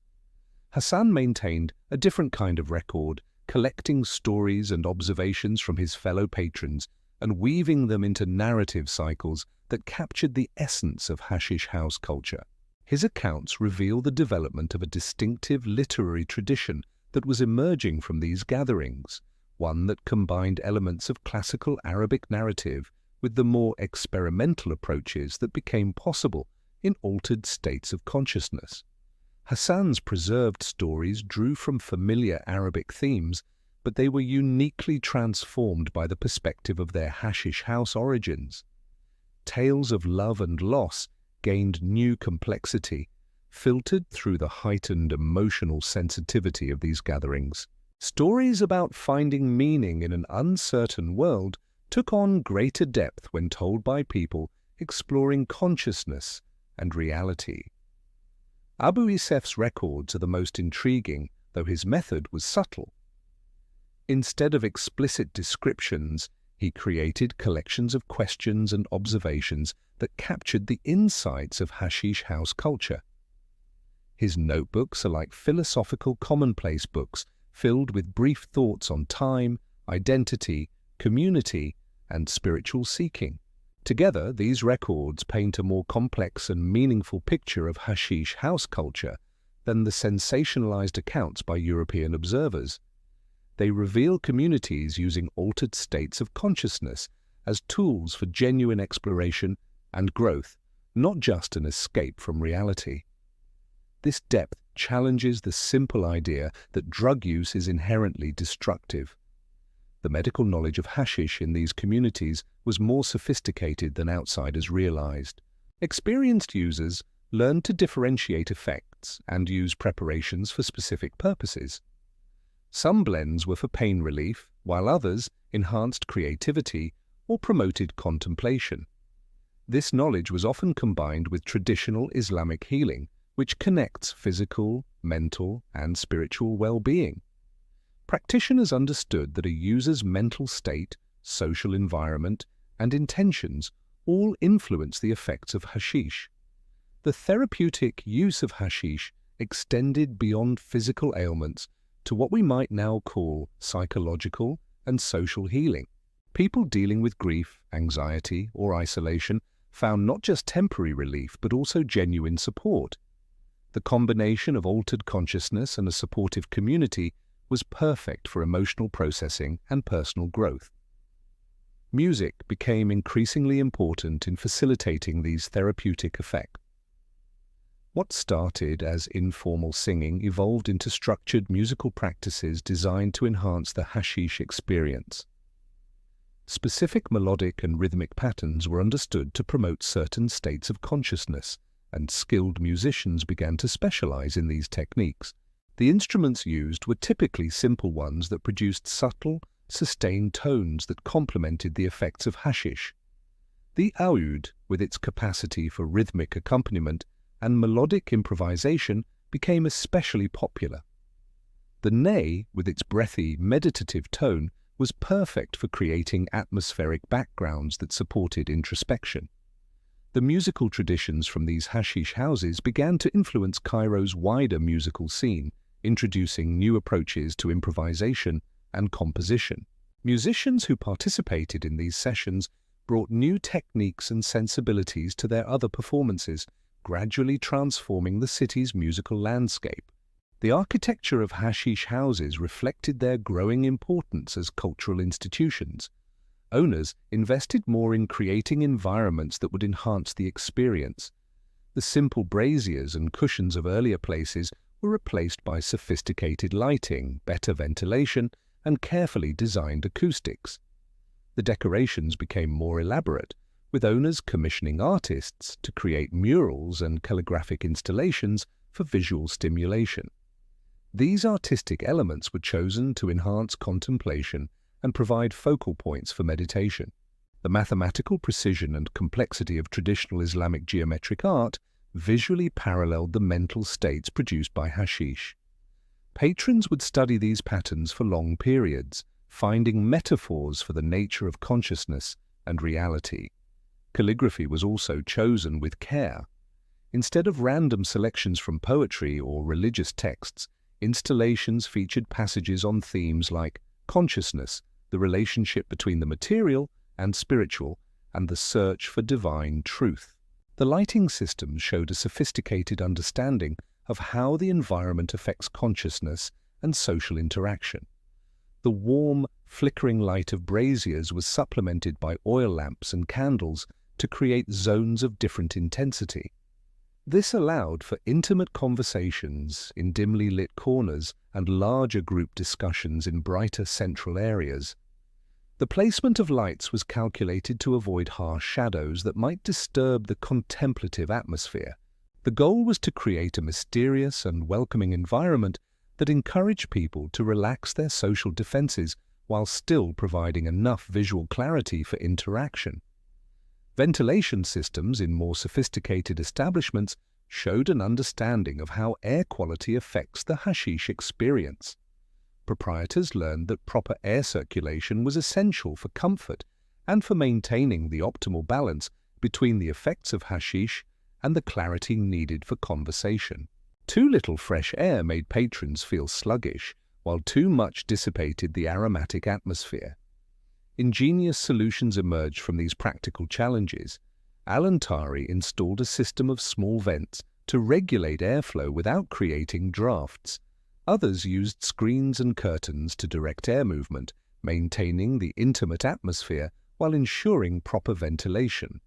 A: Hassan maintained a different kind of record, collecting stories and observations from his fellow patrons and weaving them into narrative cycles that captured the essence of hashish house culture. His accounts reveal the development of a distinctive literary tradition that was emerging from these gatherings, one that combined elements of classical Arabic narrative with the more experimental approaches that became possible in altered states of consciousness. Hassan's preserved stories drew from familiar Arabic themes, but they were uniquely transformed by the perspective of their hashish house origins. Tales of love and loss gained new complexity, filtered through the heightened emotional sensitivity of these gatherings. Stories about finding meaning in an uncertain world took on greater depth when told by people exploring consciousness and reality. Abu Isef's records are the most intriguing, though his method was subtle. Instead of explicit descriptions, he created collections of questions and observations that captured the insights of hashish house culture. His notebooks are like philosophical commonplace books filled with brief thoughts on time, identity, community, and spiritual seeking. Together, these records paint a more complex and meaningful picture of hashish house culture than the sensationalized accounts by European observers. They reveal communities using altered states of consciousness as tools for genuine exploration and growth, not just an escape from reality. This depth challenges the simple idea that drug use is inherently destructive. The medical knowledge of hashish in these communities was more sophisticated than outsiders realized. Experienced users learned to differentiate effects and use preparations for specific purposes. Some blends were for pain relief, while others enhanced creativity or promoted contemplation. This knowledge was often combined with traditional Islamic healing, which connects physical, mental, and spiritual well-being. Practitioners understood that a user's mental state, social environment, and intentions all influence the effects of hashish. The therapeutic use of hashish extended beyond physical ailments to what we might now call psychological and social healing. People dealing with grief, anxiety, or isolation found not just temporary relief but also genuine support. The combination of altered consciousness and a supportive community was perfect for emotional processing and personal growth. Music became increasingly important in facilitating these therapeutic effects. What started as informal singing evolved into structured musical practices designed to enhance the hashish experience. Specific melodic and rhythmic patterns were understood to promote certain states of consciousness, and skilled musicians began to specialize in these techniques. The instruments used were typically simple ones that produced subtle, sustained tones that complemented the effects of hashish. The oud, with its capacity for rhythmic accompaniment and melodic improvisation, became especially popular. The ney, with its breathy, meditative tone, was perfect for creating atmospheric backgrounds that supported introspection. The musical traditions from these hashish houses began to influence Cairo's wider musical scene, introducing new approaches to improvisation and composition. Musicians who participated in these sessions brought new techniques and sensibilities to their other performances, gradually transforming the city's musical landscape. The architecture of hashish houses reflected their growing importance as cultural institutions. Owners invested more in creating environments that would enhance the experience. The simple braziers and cushions of earlier places were replaced by sophisticated lighting, better ventilation, and carefully designed acoustics. The decorations became more elaborate, with owners commissioning artists to create murals and calligraphic installations for visual stimulation. These artistic elements were chosen to enhance contemplation and provide focal points for meditation. The mathematical precision and complexity of traditional Islamic geometric art visually paralleled the mental states produced by hashish. Patrons would study these patterns for long periods, finding metaphors for the nature of consciousness and reality. Calligraphy was also chosen with care. Instead of random selections from poetry or religious texts, installations featured passages on themes like consciousness, the relationship between the material and spiritual, and the search for divine truth. The lighting systems showed a sophisticated understanding of how the environment affects consciousness and social interaction. The warm, flickering light of braziers was supplemented by oil lamps and candles to create zones of different intensity. This allowed for intimate conversations in dimly lit corners and larger group discussions in brighter central areas. The placement of lights was calculated to avoid harsh shadows that might disturb the contemplative atmosphere. The goal was to create a mysterious and welcoming environment that encouraged people to relax their social defenses while still providing enough visual clarity for interaction. Ventilation systems in more sophisticated establishments showed an understanding of how air quality affects the hashish experience. Proprietors learned that proper air circulation was essential for comfort and for maintaining the optimal balance between the effects of hashish and the clarity needed for conversation. Too little fresh air made patrons feel sluggish, while too much dissipated the aromatic atmosphere. Ingenious solutions emerged from these practical challenges. Al-Antari installed a system of small vents to regulate airflow without creating drafts. Others used screens and curtains to direct air movement, maintaining the intimate atmosphere while ensuring proper ventilation.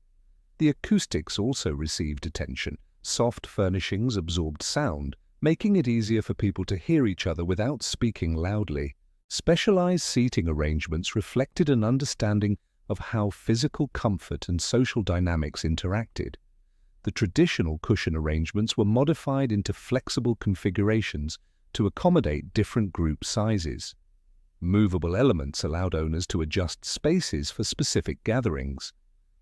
A: The acoustics also received attention. Soft furnishings absorbed sound, making it easier for people to hear each other without speaking loudly. Specialized seating arrangements reflected an understanding of how physical comfort and social dynamics interacted. The traditional cushion arrangements were modified into flexible configurations to accommodate different group sizes. Movable elements allowed owners to adjust spaces for specific gatherings.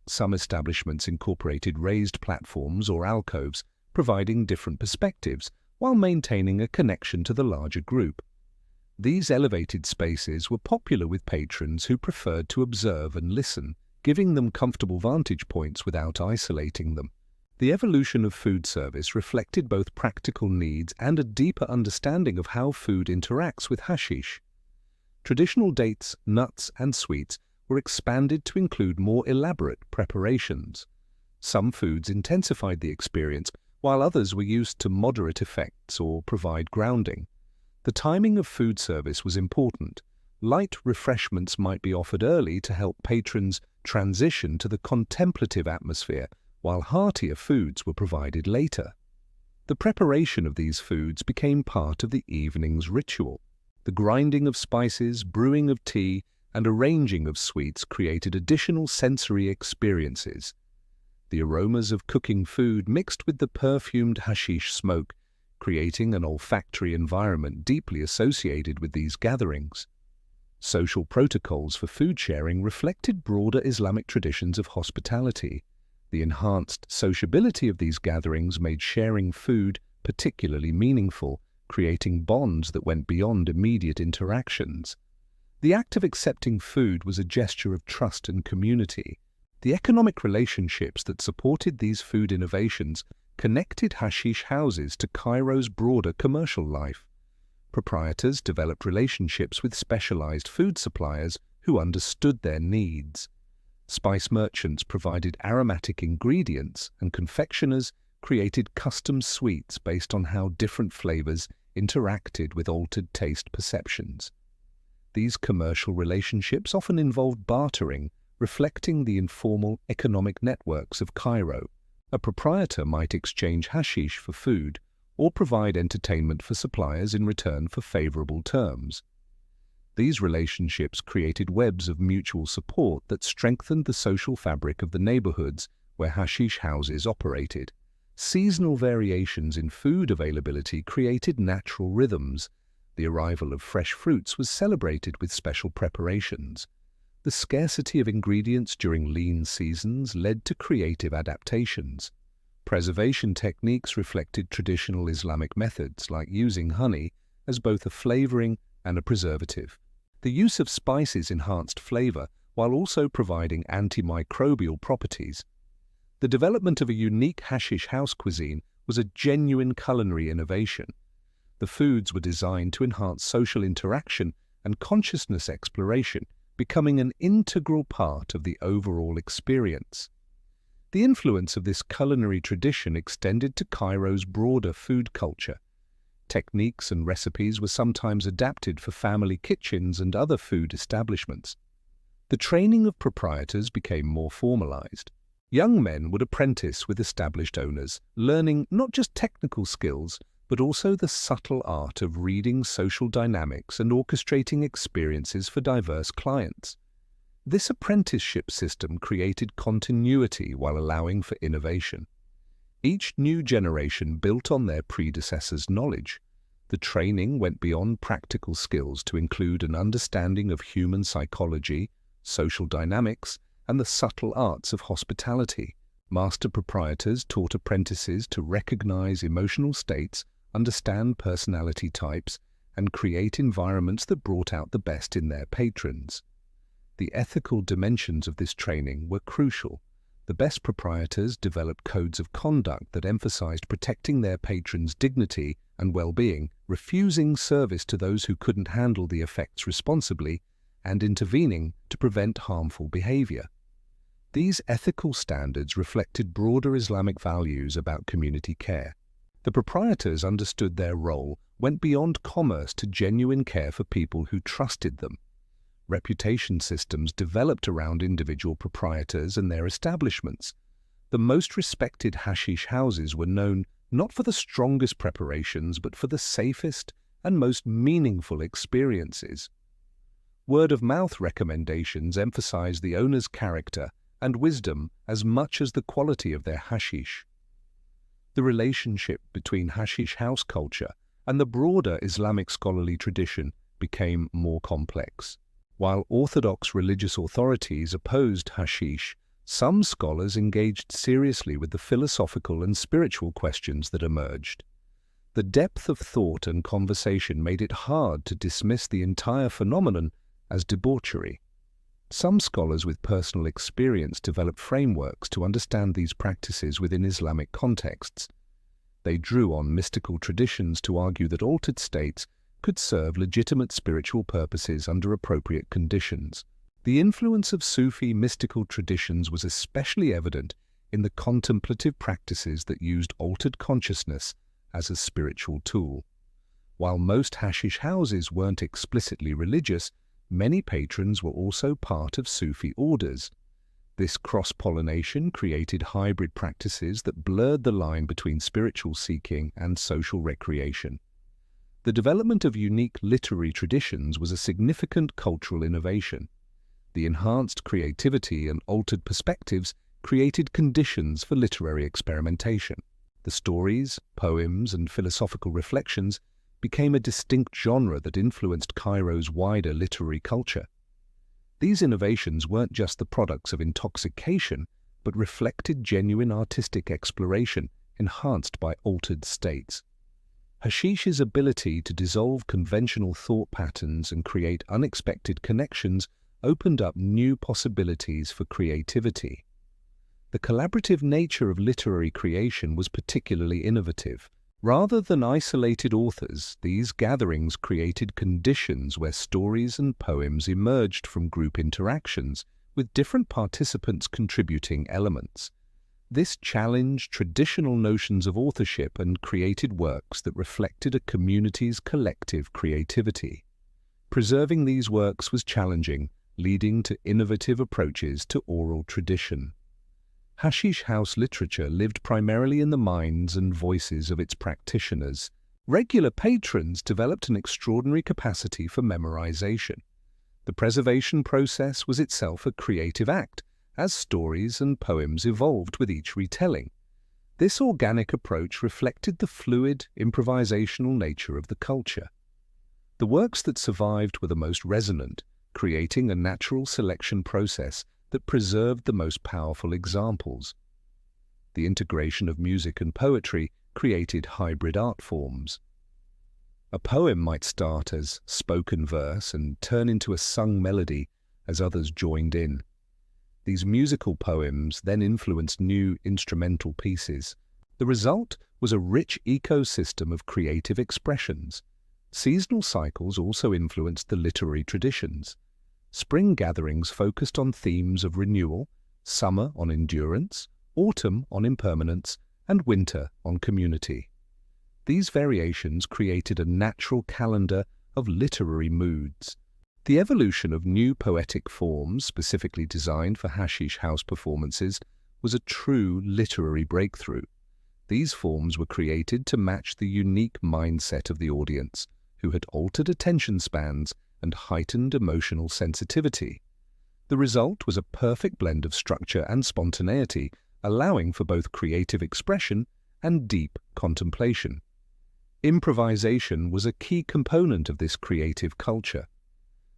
A: Some establishments incorporated raised platforms or alcoves, providing different perspectives while maintaining a connection to the larger group. These elevated spaces were popular with patrons who preferred to observe and listen, giving them comfortable vantage points without isolating them. The evolution of food service reflected both practical needs and a deeper understanding of how food interacts with hashish. Traditional dates, nuts, and sweets were expanded to include more elaborate preparations. Some foods intensified the experience, while others were used to moderate effects or provide grounding. The timing of food service was important. Light refreshments might be offered early to help patrons transition to the contemplative atmosphere, while heartier foods were provided later. The preparation of these foods became part of the evening's ritual. The grinding of spices, brewing of tea, and arranging of sweets created additional sensory experiences. The aromas of cooking food mixed with the perfumed hashish smoke, creating an olfactory environment deeply associated with these gatherings. Social protocols for food sharing reflected broader Islamic traditions of hospitality. The enhanced sociability of these gatherings made sharing food particularly meaningful, creating bonds that went beyond immediate interactions. The act of accepting food was a gesture of trust and community. The economic relationships that supported these food innovations connected hashish houses to Cairo's broader commercial life. Proprietors developed relationships with specialized food suppliers who understood their needs. Spice merchants provided aromatic ingredients, and confectioners created custom sweets based on how different flavors interacted with altered taste perceptions. These commercial relationships often involved bartering, reflecting the informal economic networks of Cairo. A proprietor might exchange hashish for food or provide entertainment for suppliers in return for favorable terms. These relationships created webs of mutual support that strengthened the social fabric of the neighborhoods where hashish houses operated. Seasonal variations in food availability created natural rhythms. The arrival of fresh fruits was celebrated with special preparations. The scarcity of ingredients during lean seasons led to creative adaptations. Preservation techniques reflected traditional Islamic methods, like using honey as both a flavoring and a preservative. The use of spices enhanced flavor while also providing antimicrobial properties. The development of a unique hashish house cuisine was a genuine culinary innovation. The foods were designed to enhance social interaction and consciousness exploration, becoming an integral part of the overall experience. The influence of this culinary tradition extended to Cairo's broader food culture. Techniques and recipes were sometimes adapted for family kitchens and other food establishments. The training of proprietors became more formalized. Young men would apprentice with established owners, learning not just technical skills, but also the subtle art of reading social dynamics and orchestrating experiences for diverse clients. This apprenticeship system created continuity while allowing for innovation. Each new generation built on their predecessors' knowledge. The training went beyond practical skills to include an understanding of human psychology, social dynamics, and the subtle arts of hospitality. Master proprietors taught apprentices to recognize emotional states, understand personality types, and create environments that brought out the best in their patrons. The ethical dimensions of this training were crucial. The best proprietors developed codes of conduct that emphasized protecting their patrons' dignity and well-being, refusing service to those who couldn't handle the effects responsibly, and intervening to prevent harmful behavior. These ethical standards reflected broader Islamic values about community care. The proprietors understood their role went beyond commerce to genuine care for people who trusted them. Reputation systems developed around individual proprietors and their establishments. The most respected hashish houses were known not for the strongest preparations, but for the safest and most meaningful experiences. Word-of-mouth recommendations emphasized the owner's character and wisdom as much as the quality of their hashish. The relationship between hashish house culture and the broader Islamic scholarly tradition became more complex. While orthodox religious authorities opposed hashish, some scholars engaged seriously with the philosophical and spiritual questions that emerged. The depth of thought and conversation made it hard to dismiss the entire phenomenon as debauchery. Some scholars with personal experience developed frameworks to understand these practices within Islamic contexts. They drew on mystical traditions to argue that altered states could serve legitimate spiritual purposes under appropriate conditions. The influence of Sufi mystical traditions was especially evident in the contemplative practices that used altered consciousness as a spiritual tool. While most hashish houses weren't explicitly religious, many patrons were also part of Sufi orders. This cross-pollination created hybrid practices that blurred the line between spiritual seeking and social recreation. The development of unique literary traditions was a significant cultural innovation. The enhanced creativity and altered perspectives created conditions for literary experimentation. The stories, poems, and philosophical reflections became a distinct genre that influenced Cairo's wider literary culture. These innovations weren't just the products of intoxication, but reflected genuine artistic exploration enhanced by altered states. Hashish's ability to dissolve conventional thought patterns and create unexpected connections opened up new possibilities for creativity. The collaborative nature of literary creation was particularly innovative. Rather than isolated authors, these gatherings created conditions where stories and poems emerged from group interactions, with different participants contributing elements. This challenged traditional notions of authorship and created works that reflected a community's collective creativity. Preserving these works was challenging, leading to innovative approaches to oral tradition. Hashish house literature lived primarily in the minds and voices of its practitioners. Regular patrons developed an extraordinary capacity for memorization. The preservation process was itself a creative act, as stories and poems evolved with each retelling. This organic approach reflected the fluid, improvisational nature of the culture. The works that survived were the most resonant, creating a natural selection process that preserved the most powerful examples. The integration of music and poetry created hybrid art forms. A poem might start as spoken verse and turn into a sung melody as others joined in. These musical poems then influenced new instrumental pieces. The result was a rich ecosystem of creative expressions. Seasonal cycles also influenced the literary traditions. Spring gatherings focused on themes of renewal, summer on endurance, autumn on impermanence, and winter on community. These variations created a natural calendar of literary moods. The evolution of new poetic forms specifically designed for hashish house performances was a true literary breakthrough. These forms were created to match the unique mindset of the audience, who had altered attention spans and heightened emotional sensitivity. The result was a perfect blend of structure and spontaneity, allowing for both creative expression and deep contemplation. Improvisation was a key component of this creative culture.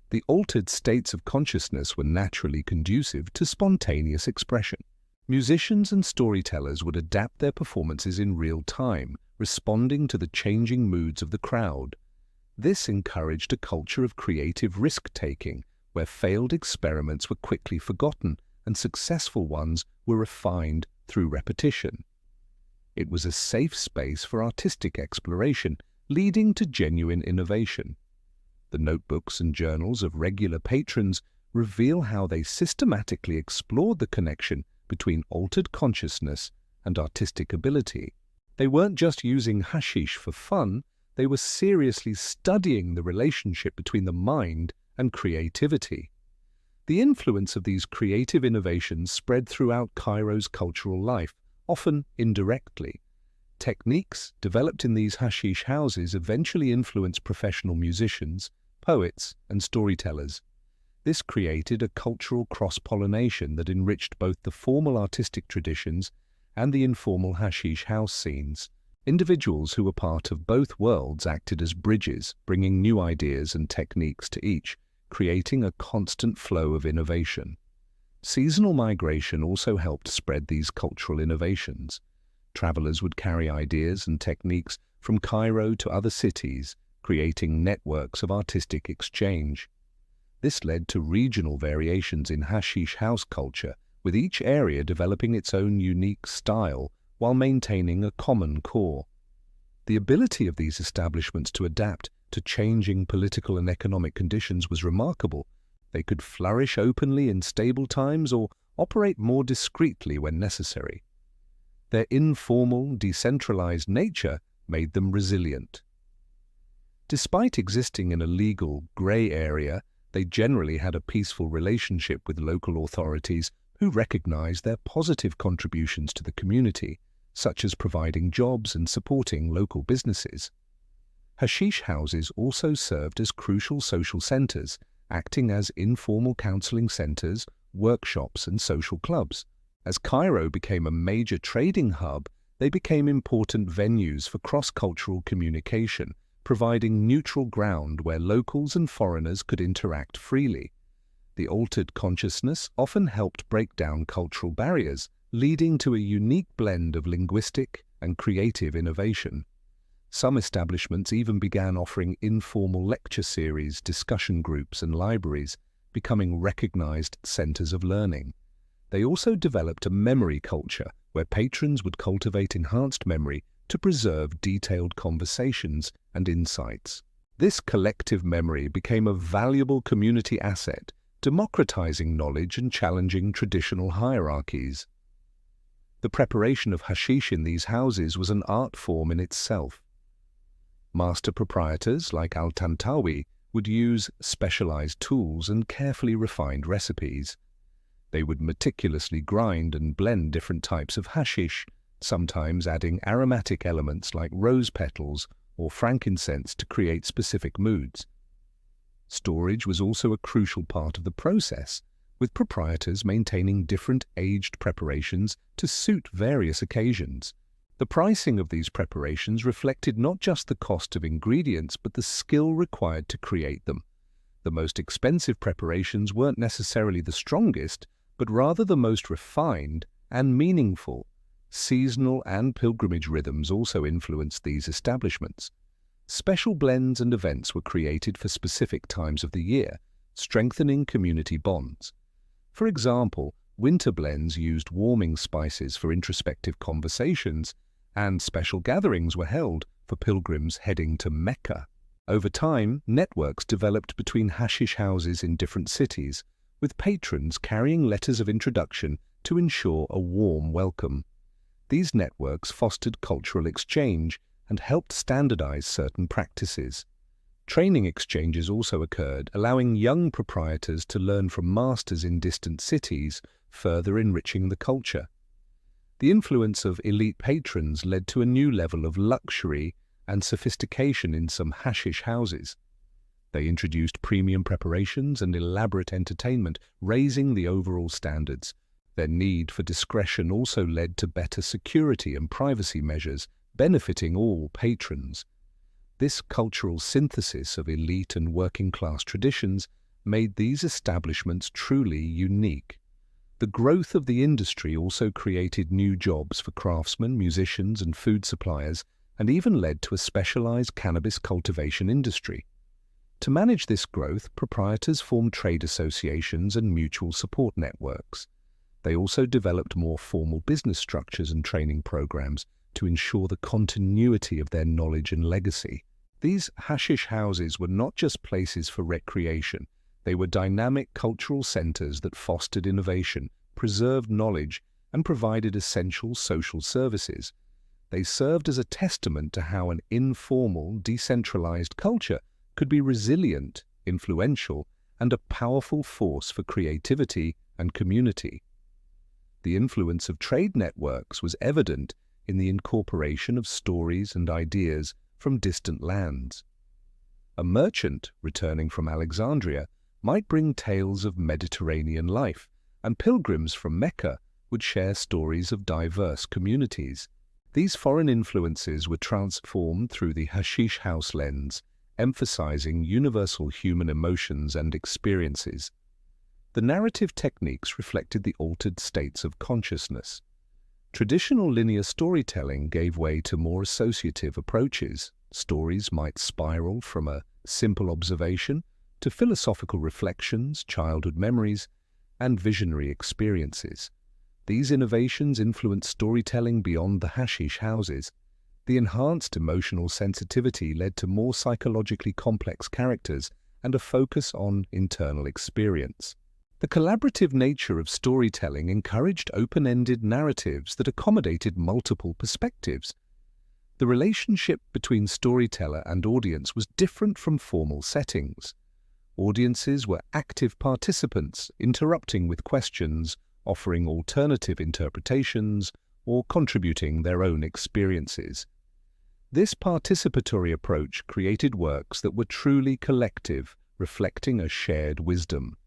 A: The altered states of consciousness were naturally conducive to spontaneous expression. Musicians and storytellers would adapt their performances in real time, responding to the changing moods of the crowd. This encouraged a culture of creative risk-taking, where failed experiments were quickly forgotten and successful ones were refined through repetition. It was a safe space for artistic exploration, leading to genuine innovation. The notebooks and journals of regular patrons reveal how they systematically explored the connection between altered consciousness and artistic ability. They weren't just using hashish for fun, they were seriously studying the relationship between the mind and creativity. The influence of these creative innovations spread throughout Cairo's cultural life, often indirectly. Techniques developed in these hashish houses eventually influenced professional musicians, poets, and storytellers. This created a cultural cross-pollination that enriched both the formal artistic traditions and the informal hashish house scenes. Individuals who were part of both worlds acted as bridges, bringing new ideas and techniques to each, creating a constant flow of innovation. Seasonal migration also helped spread these cultural innovations. Travelers would carry ideas and techniques from Cairo to other cities, creating networks of artistic exchange. This led to regional variations in hashish house culture, with each area developing its own unique style while maintaining a common core. The ability of these establishments to adapt to changing political and economic conditions was remarkable. They could flourish openly in stable times or operate more discreetly when necessary. Their informal, decentralized nature made them resilient. Despite existing in a legal, grey area, they generally had a peaceful relationship with local authorities who recognized their positive contributions to the community, such as providing jobs and supporting local businesses. Hashish houses also served as crucial social centers, acting as informal counseling centers, workshops, and social clubs. As Cairo became a major trading hub, they became important venues for cross-cultural communication, providing neutral ground where locals and foreigners could interact freely. The altered consciousness often helped break down cultural barriers, leading to a unique blend of linguistic and creative innovation. Some establishments even began offering informal lecture series, discussion groups, and libraries, becoming recognized centers of learning. They also developed a memory culture where patrons would cultivate enhanced memory to preserve detailed conversations and insights. This collective memory became a valuable community asset, democratizing knowledge and challenging traditional hierarchies. The preparation of hashish in these houses was an art form in itself. Master proprietors like Al-Tantawi would use specialized tools and carefully refined recipes. They would meticulously grind and blend different types of hashish, sometimes adding aromatic elements like rose petals or frankincense to create specific moods. Storage was also a crucial part of the process, with proprietors maintaining different aged preparations to suit various occasions. The pricing of these preparations reflected not just the cost of ingredients, but the skill required to create them. The most expensive preparations weren't necessarily the strongest, but rather the most refined and meaningful. Seasonal and pilgrimage rhythms also influenced these establishments. Special blends and events were created for specific times of the year, strengthening community bonds. For example, winter blends used warming spices for introspective conversations, and special gatherings were held for pilgrims heading to Mecca. Over time, networks developed between hashish houses in different cities, with patrons carrying letters of introduction to ensure a warm welcome. These networks fostered cultural exchange and helped standardize certain practices. Training exchanges also occurred, allowing young proprietors to learn from masters in distant cities, further enriching the culture. The influence of elite patrons led to a new level of luxury and sophistication in some hashish houses. They introduced premium preparations and elaborate entertainment, raising the overall standards. Their need for discretion also led to better security and privacy measures, benefiting all patrons. This cultural synthesis of elite and working-class traditions made these establishments truly unique. The growth of the industry also created new jobs for craftsmen, musicians, and food suppliers, and even led to a specialized cannabis cultivation industry. To manage this growth, proprietors formed trade associations and mutual support networks. They also developed more formal business structures and training programs to ensure the continuity of their knowledge and legacy. These hashish houses were not just places for recreation. They were dynamic cultural centers that fostered innovation, preserved knowledge, and provided essential social services. They served as a testament to how an informal, decentralized culture could be resilient, influential, and a powerful force for creativity and community. The influence of trade networks was evident in the incorporation of stories and ideas from distant lands. A merchant returning from Alexandria might bring tales of Mediterranean life, and pilgrims from Mecca would share stories of diverse communities. These foreign influences were transformed through the hashish house lens, emphasizing universal human emotions and experiences. The narrative techniques reflected the altered states of consciousness. Traditional linear storytelling gave way to more associative approaches. Stories might spiral from a simple observation to philosophical reflections, childhood memories, and visionary experiences. These innovations influenced storytelling beyond the hashish houses. The enhanced emotional sensitivity led to more psychologically complex characters and a focus on internal experience. The collaborative nature of storytelling encouraged open-ended narratives that accommodated multiple perspectives. The relationship between storyteller and audience was different from formal settings. Audiences were active participants, interrupting with questions, offering alternative interpretations, or contributing their own experiences. This participatory approach created works that were truly collective, reflecting a shared wisdom.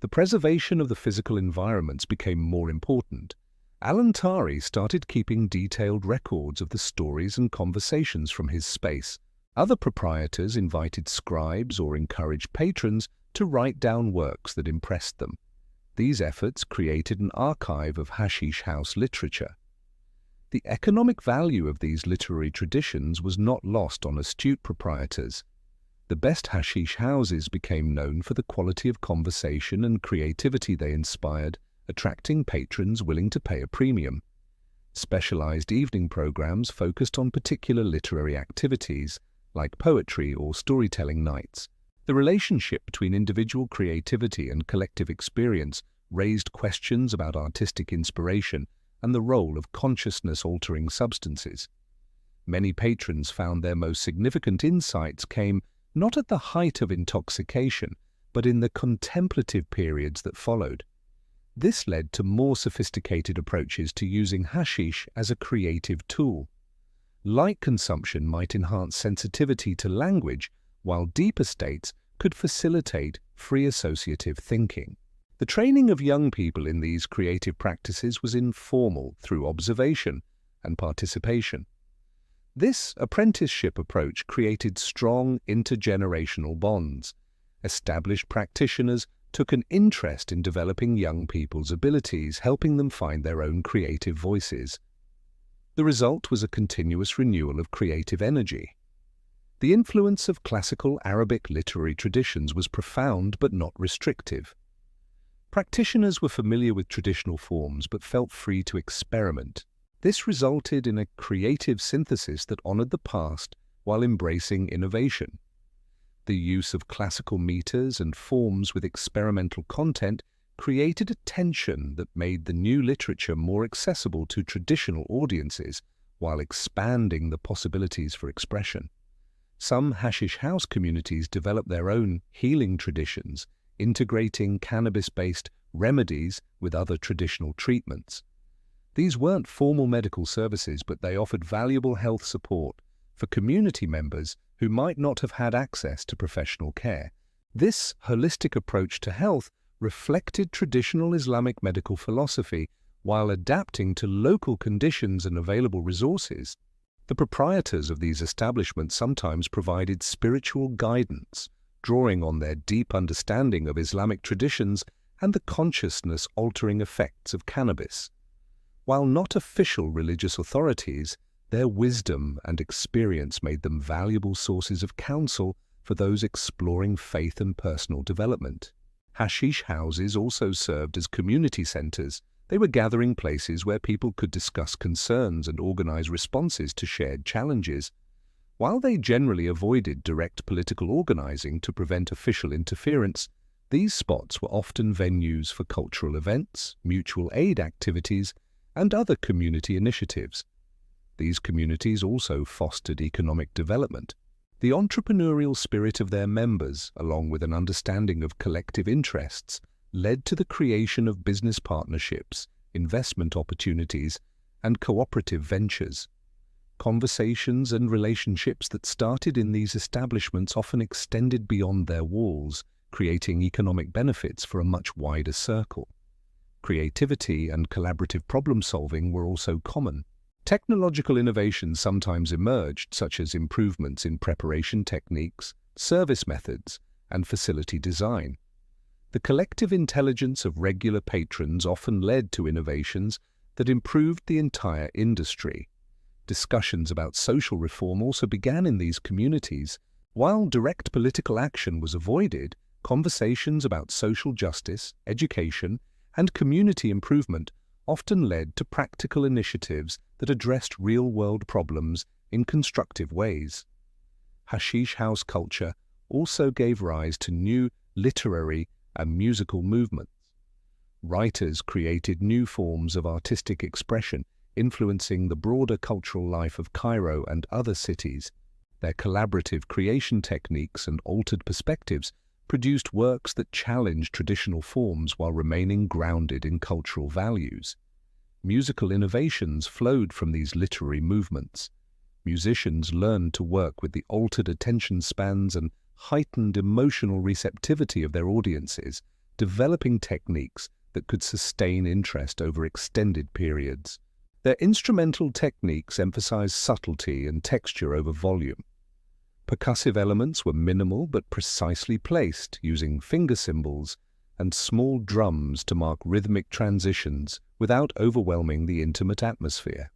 A: The preservation of the physical environments became more important. Al-Antari started keeping detailed records of the stories and conversations from his space. Other proprietors invited scribes or encouraged patrons to write down works that impressed them. These efforts created an archive of hashish house literature. The economic value of these literary traditions was not lost on astute proprietors. The best hashish houses became known for the quality of conversation and creativity they inspired, attracting patrons willing to pay a premium. Specialized evening programs focused on particular literary activities, like poetry or storytelling nights. The relationship between individual creativity and collective experience raised questions about artistic inspiration and the role of consciousness-altering substances. Many patrons found their most significant insights came not at the height of intoxication, but in the contemplative periods that followed. This led to more sophisticated approaches to using hashish as a creative tool. Light consumption might enhance sensitivity to language, while deeper states could facilitate free associative thinking. The training of young people in these creative practices was informal through observation and participation. This apprenticeship approach created strong intergenerational bonds. Established practitioners took an interest in developing young people's abilities, helping them find their own creative voices. The result was a continuous renewal of creative energy. The influence of classical Arabic literary traditions was profound but not restrictive. Practitioners were familiar with traditional forms but felt free to experiment. This resulted in a creative synthesis that honored the past while embracing innovation. The use of classical meters and forms with experimental content created a tension that made the new literature more accessible to traditional audiences while expanding the possibilities for expression. Some hashish house communities developed their own healing traditions, integrating cannabis-based remedies with other traditional treatments. These weren't formal medical services, but they offered valuable health support for community members who might not have had access to professional care. This holistic approach to health reflected traditional Islamic medical philosophy while adapting to local conditions and available resources. The proprietors of these establishments sometimes provided spiritual guidance, drawing on their deep understanding of Islamic traditions and the consciousness-altering effects of cannabis. While not official religious authorities, their wisdom and experience made them valuable sources of counsel for those exploring faith and personal development. Hashish houses also served as community centers. They were gathering places where people could discuss concerns and organize responses to shared challenges. While they generally avoided direct political organizing to prevent official interference, these spots were often venues for cultural events, mutual aid activities, and other community initiatives. These communities also fostered economic development. The entrepreneurial spirit of their members, along with an understanding of collective interests, led to the creation of business partnerships, investment opportunities, and cooperative ventures. Conversations and relationships that started in these establishments often extended beyond their walls, creating economic benefits for a much wider circle. Creativity and collaborative problem-solving were also common. Technological innovations sometimes emerged, such as improvements in preparation techniques, service methods, and facility design. The collective intelligence of regular patrons often led to innovations that improved the entire industry. Discussions about social reform also began in these communities, While direct political action was avoided, conversations about social justice, education, and community improvement often led to practical initiatives that addressed real-world problems in constructive ways. Hashish house culture also gave rise to new literary and musical movements. Writers created new forms of artistic expression, influencing the broader cultural life of Cairo and other cities. Their collaborative creation techniques and altered perspectives produced works that challenged traditional forms while remaining grounded in cultural values. Musical innovations flowed from these literary movements. Musicians learned to work with the altered attention spans and heightened emotional receptivity of their audiences, developing techniques that could sustain interest over extended periods. Their instrumental techniques emphasized subtlety and texture over volume. Percussive elements were minimal but precisely placed, using finger cymbals and small drums to mark rhythmic transitions without overwhelming the intimate atmosphere.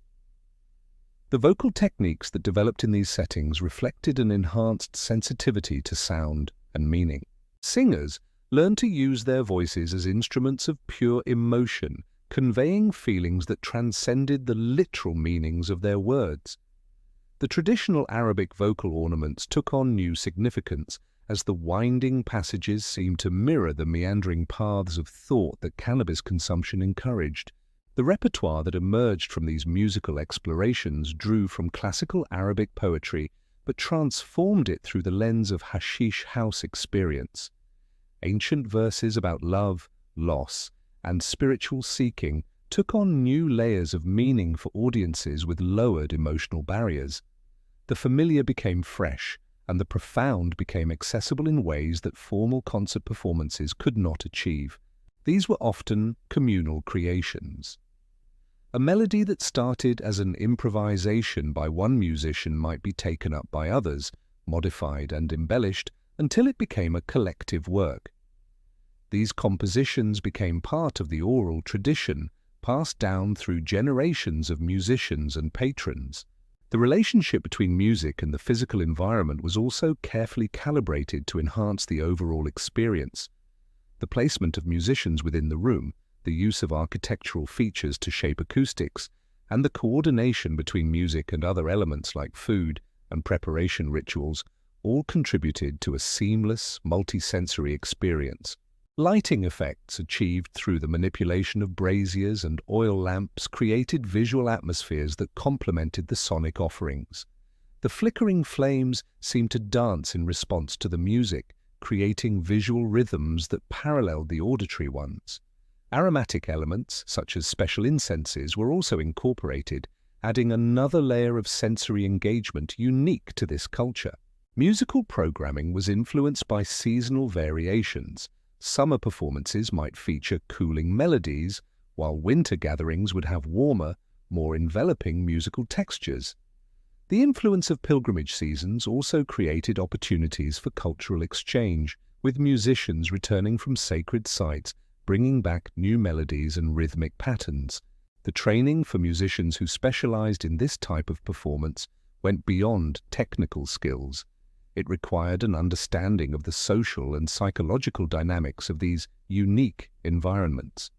A: The vocal techniques that developed in these settings reflected an enhanced sensitivity to sound and meaning. Singers learned to use their voices as instruments of pure emotion, conveying feelings that transcended the literal meanings of their words. The traditional Arabic vocal ornaments took on new significance as the winding passages seemed to mirror the meandering paths of thought that cannabis consumption encouraged. The repertoire that emerged from these musical explorations drew from classical Arabic poetry but transformed it through the lens of Hashish house experience. Ancient verses about love, loss, and spiritual seeking took on new layers of meaning for audiences with lowered emotional barriers. The familiar became fresh, and the profound became accessible in ways that formal concert performances could not achieve. These were often communal creations. A melody that started as an improvisation by one musician might be taken up by others, modified and embellished, until it became a collective work. These compositions became part of the oral tradition, passed down through generations of musicians and patrons. The relationship between music and the physical environment was also carefully calibrated to enhance the overall experience. The placement of musicians within the room, the use of architectural features to shape acoustics, and the coordination between music and other elements like food and preparation rituals all contributed to a seamless, multisensory experience. Lighting effects achieved through the manipulation of braziers and oil lamps created visual atmospheres that complemented the sonic offerings. The flickering flames seemed to dance in response to the music, creating visual rhythms that paralleled the auditory ones. Aromatic elements, such as special incenses, were also incorporated, adding another layer of sensory engagement unique to this culture. Musical programming was influenced by seasonal variations. Summer performances might feature cooling melodies, while winter gatherings would have warmer, more enveloping musical textures. The influence of pilgrimage seasons also created opportunities for cultural exchange, with musicians returning from sacred sites, bringing back new melodies and rhythmic patterns. The training for musicians who specialized in this type of performance went beyond technical skills. It required an understanding of the social and psychological dynamics of these unique environments.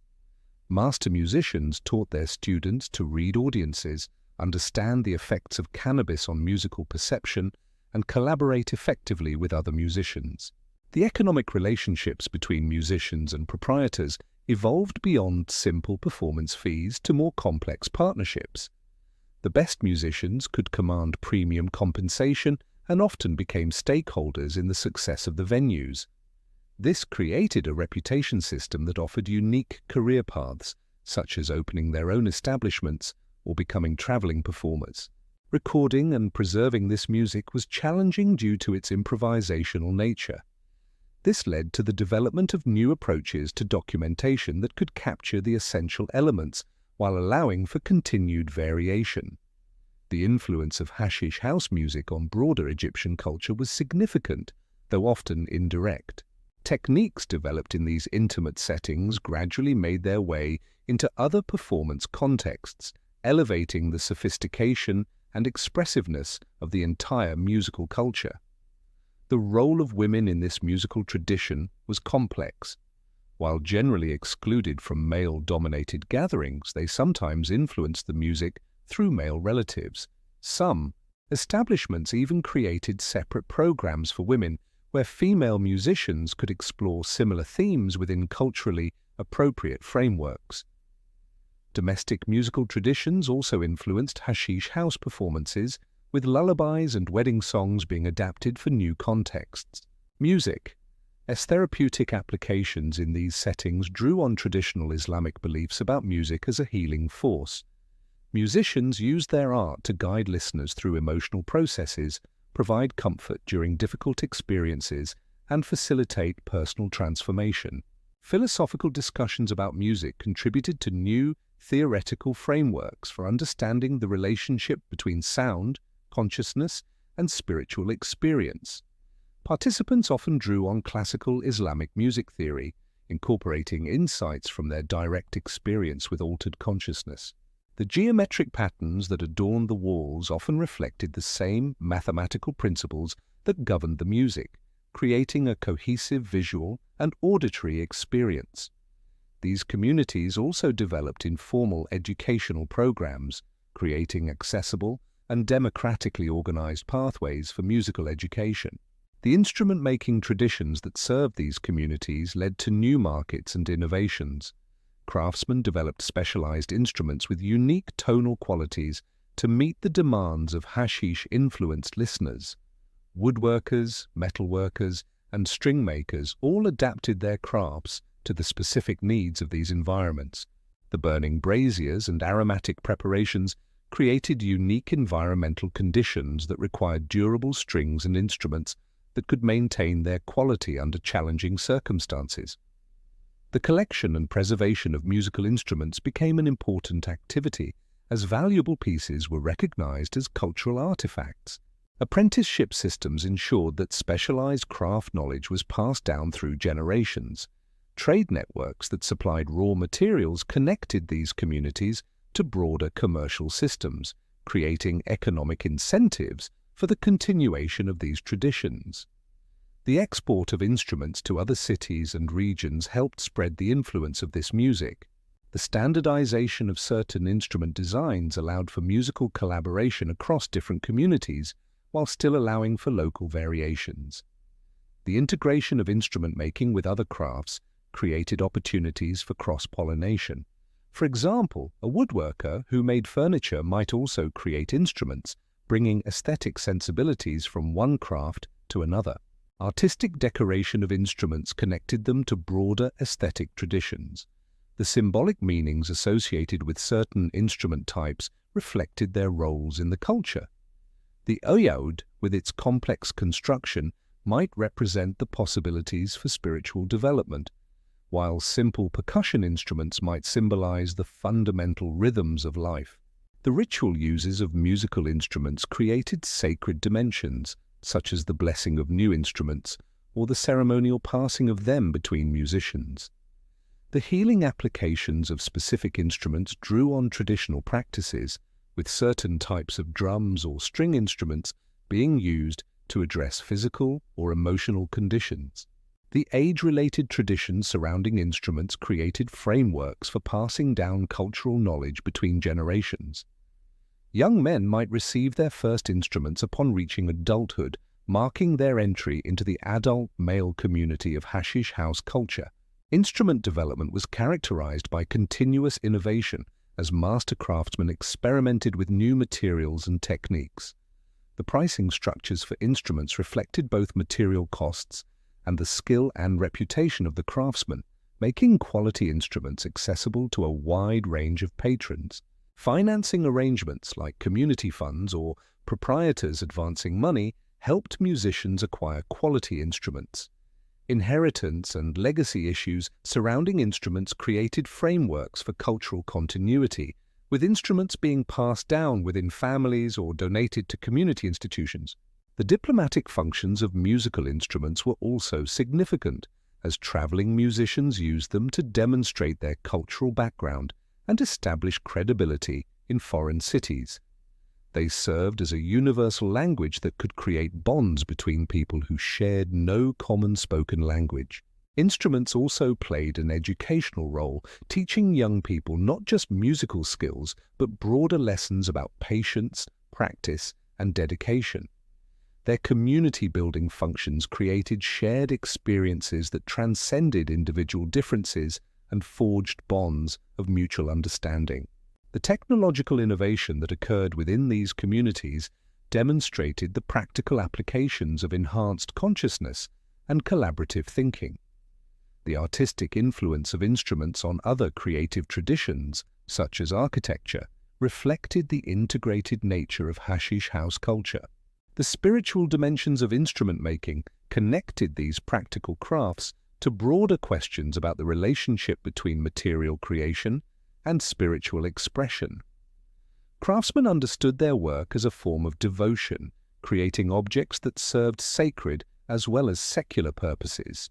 A: Master musicians taught their students to read audiences, understand the effects of cannabis on musical perception, and collaborate effectively with other musicians. The economic relationships between musicians and proprietors evolved beyond simple performance fees to more complex partnerships. The best musicians could command premium compensation and often became stakeholders in the success of the venues. This created a reputation system that offered unique career paths, such as opening their own establishments or becoming traveling performers. Recording and preserving this music was challenging due to its improvisational nature. This led to the development of new approaches to documentation that could capture the essential elements while allowing for continued variation. The influence of Hashish house music on broader Egyptian culture was significant, though often indirect. Techniques developed in these intimate settings gradually made their way into other performance contexts, elevating the sophistication and expressiveness of the entire musical culture. The role of women in this musical tradition was complex. While generally excluded from male-dominated gatherings, they sometimes influenced the music through male relatives. Some establishments even created separate programs for women where female musicians could explore similar themes within culturally appropriate frameworks. Domestic musical traditions also influenced Hashish house performances, with lullabies and wedding songs being adapted for new contexts. Music, as therapeutic applications in these settings, drew on traditional Islamic beliefs about music as a healing force. Musicians used their art to guide listeners through emotional processes, provide comfort during difficult experiences, and facilitate personal transformation. Philosophical discussions about music contributed to new theoretical frameworks for understanding the relationship between sound, consciousness, and spiritual experience. Participants often drew on classical Islamic music theory, incorporating insights from their direct experience with altered consciousness. The geometric patterns that adorned the walls often reflected the same mathematical principles that governed the music, creating a cohesive visual and auditory experience. These communities also developed informal educational programs, creating accessible and democratically organized pathways for musical education. The instrument-making traditions that served these communities led to new markets and innovations. Craftsmen developed specialized instruments with unique tonal qualities to meet the demands of Hashish-influenced listeners. Woodworkers, metalworkers, and string makers all adapted their crafts to the specific needs of these environments. The burning braziers and aromatic preparations created unique environmental conditions that required durable strings and instruments that could maintain their quality under challenging circumstances. The collection and preservation of musical instruments became an important activity, as valuable pieces were recognized as cultural artifacts. Apprenticeship systems ensured that specialized craft knowledge was passed down through generations. Trade networks that supplied raw materials connected these communities to broader commercial systems, creating economic incentives for the continuation of these traditions. The export of instruments to other cities and regions helped spread the influence of this music. The standardization of certain instrument designs allowed for musical collaboration across different communities, while still allowing for local variations. The integration of instrument making with other crafts created opportunities for cross-pollination. For example, a woodworker who made furniture might also create instruments, bringing aesthetic sensibilities from one craft to another. Artistic decoration of instruments connected them to broader aesthetic traditions. The symbolic meanings associated with certain instrument types reflected their roles in the culture. The oud, with its complex construction, might represent the possibilities for spiritual development, while simple percussion instruments might symbolize the fundamental rhythms of life. The ritual uses of musical instruments created sacred dimensions, such as the blessing of new instruments or the ceremonial passing of them between musicians. The healing applications of specific instruments drew on traditional practices, with certain types of drums or string instruments being used to address physical or emotional conditions. The age-related traditions surrounding instruments created frameworks for passing down cultural knowledge between generations. Young men might receive their first instruments upon reaching adulthood, marking their entry into the adult male community of Hashish house culture. Instrument development was characterized by continuous innovation as master craftsmen experimented with new materials and techniques. The pricing structures for instruments reflected both material costs and the skill and reputation of the craftsman, making quality instruments accessible to a wide range of patrons. Financing arrangements like community funds or proprietors advancing money helped musicians acquire quality instruments. Inheritance and legacy issues surrounding instruments created frameworks for cultural continuity, with instruments being passed down within families or donated to community institutions. The diplomatic functions of musical instruments were also significant, as traveling musicians used them to demonstrate their cultural background and establish credibility in foreign cities. They served as a universal language that could create bonds between people who shared no common spoken language. Instruments also played an educational role, teaching young people not just musical skills, but broader lessons about patience, practice, and dedication. Their community-building functions created shared experiences that transcended individual differences and forged bonds of mutual understanding. The technological innovation that occurred within these communities demonstrated the practical applications of enhanced consciousness and collaborative thinking. The artistic influence of instruments on other creative traditions, such as architecture, reflected the integrated nature of Hashish house culture. The spiritual dimensions of instrument making connected these practical crafts to broader questions about the relationship between material creation and spiritual expression. Craftsmen understood their work as a form of devotion, creating objects that served sacred as well as secular purposes.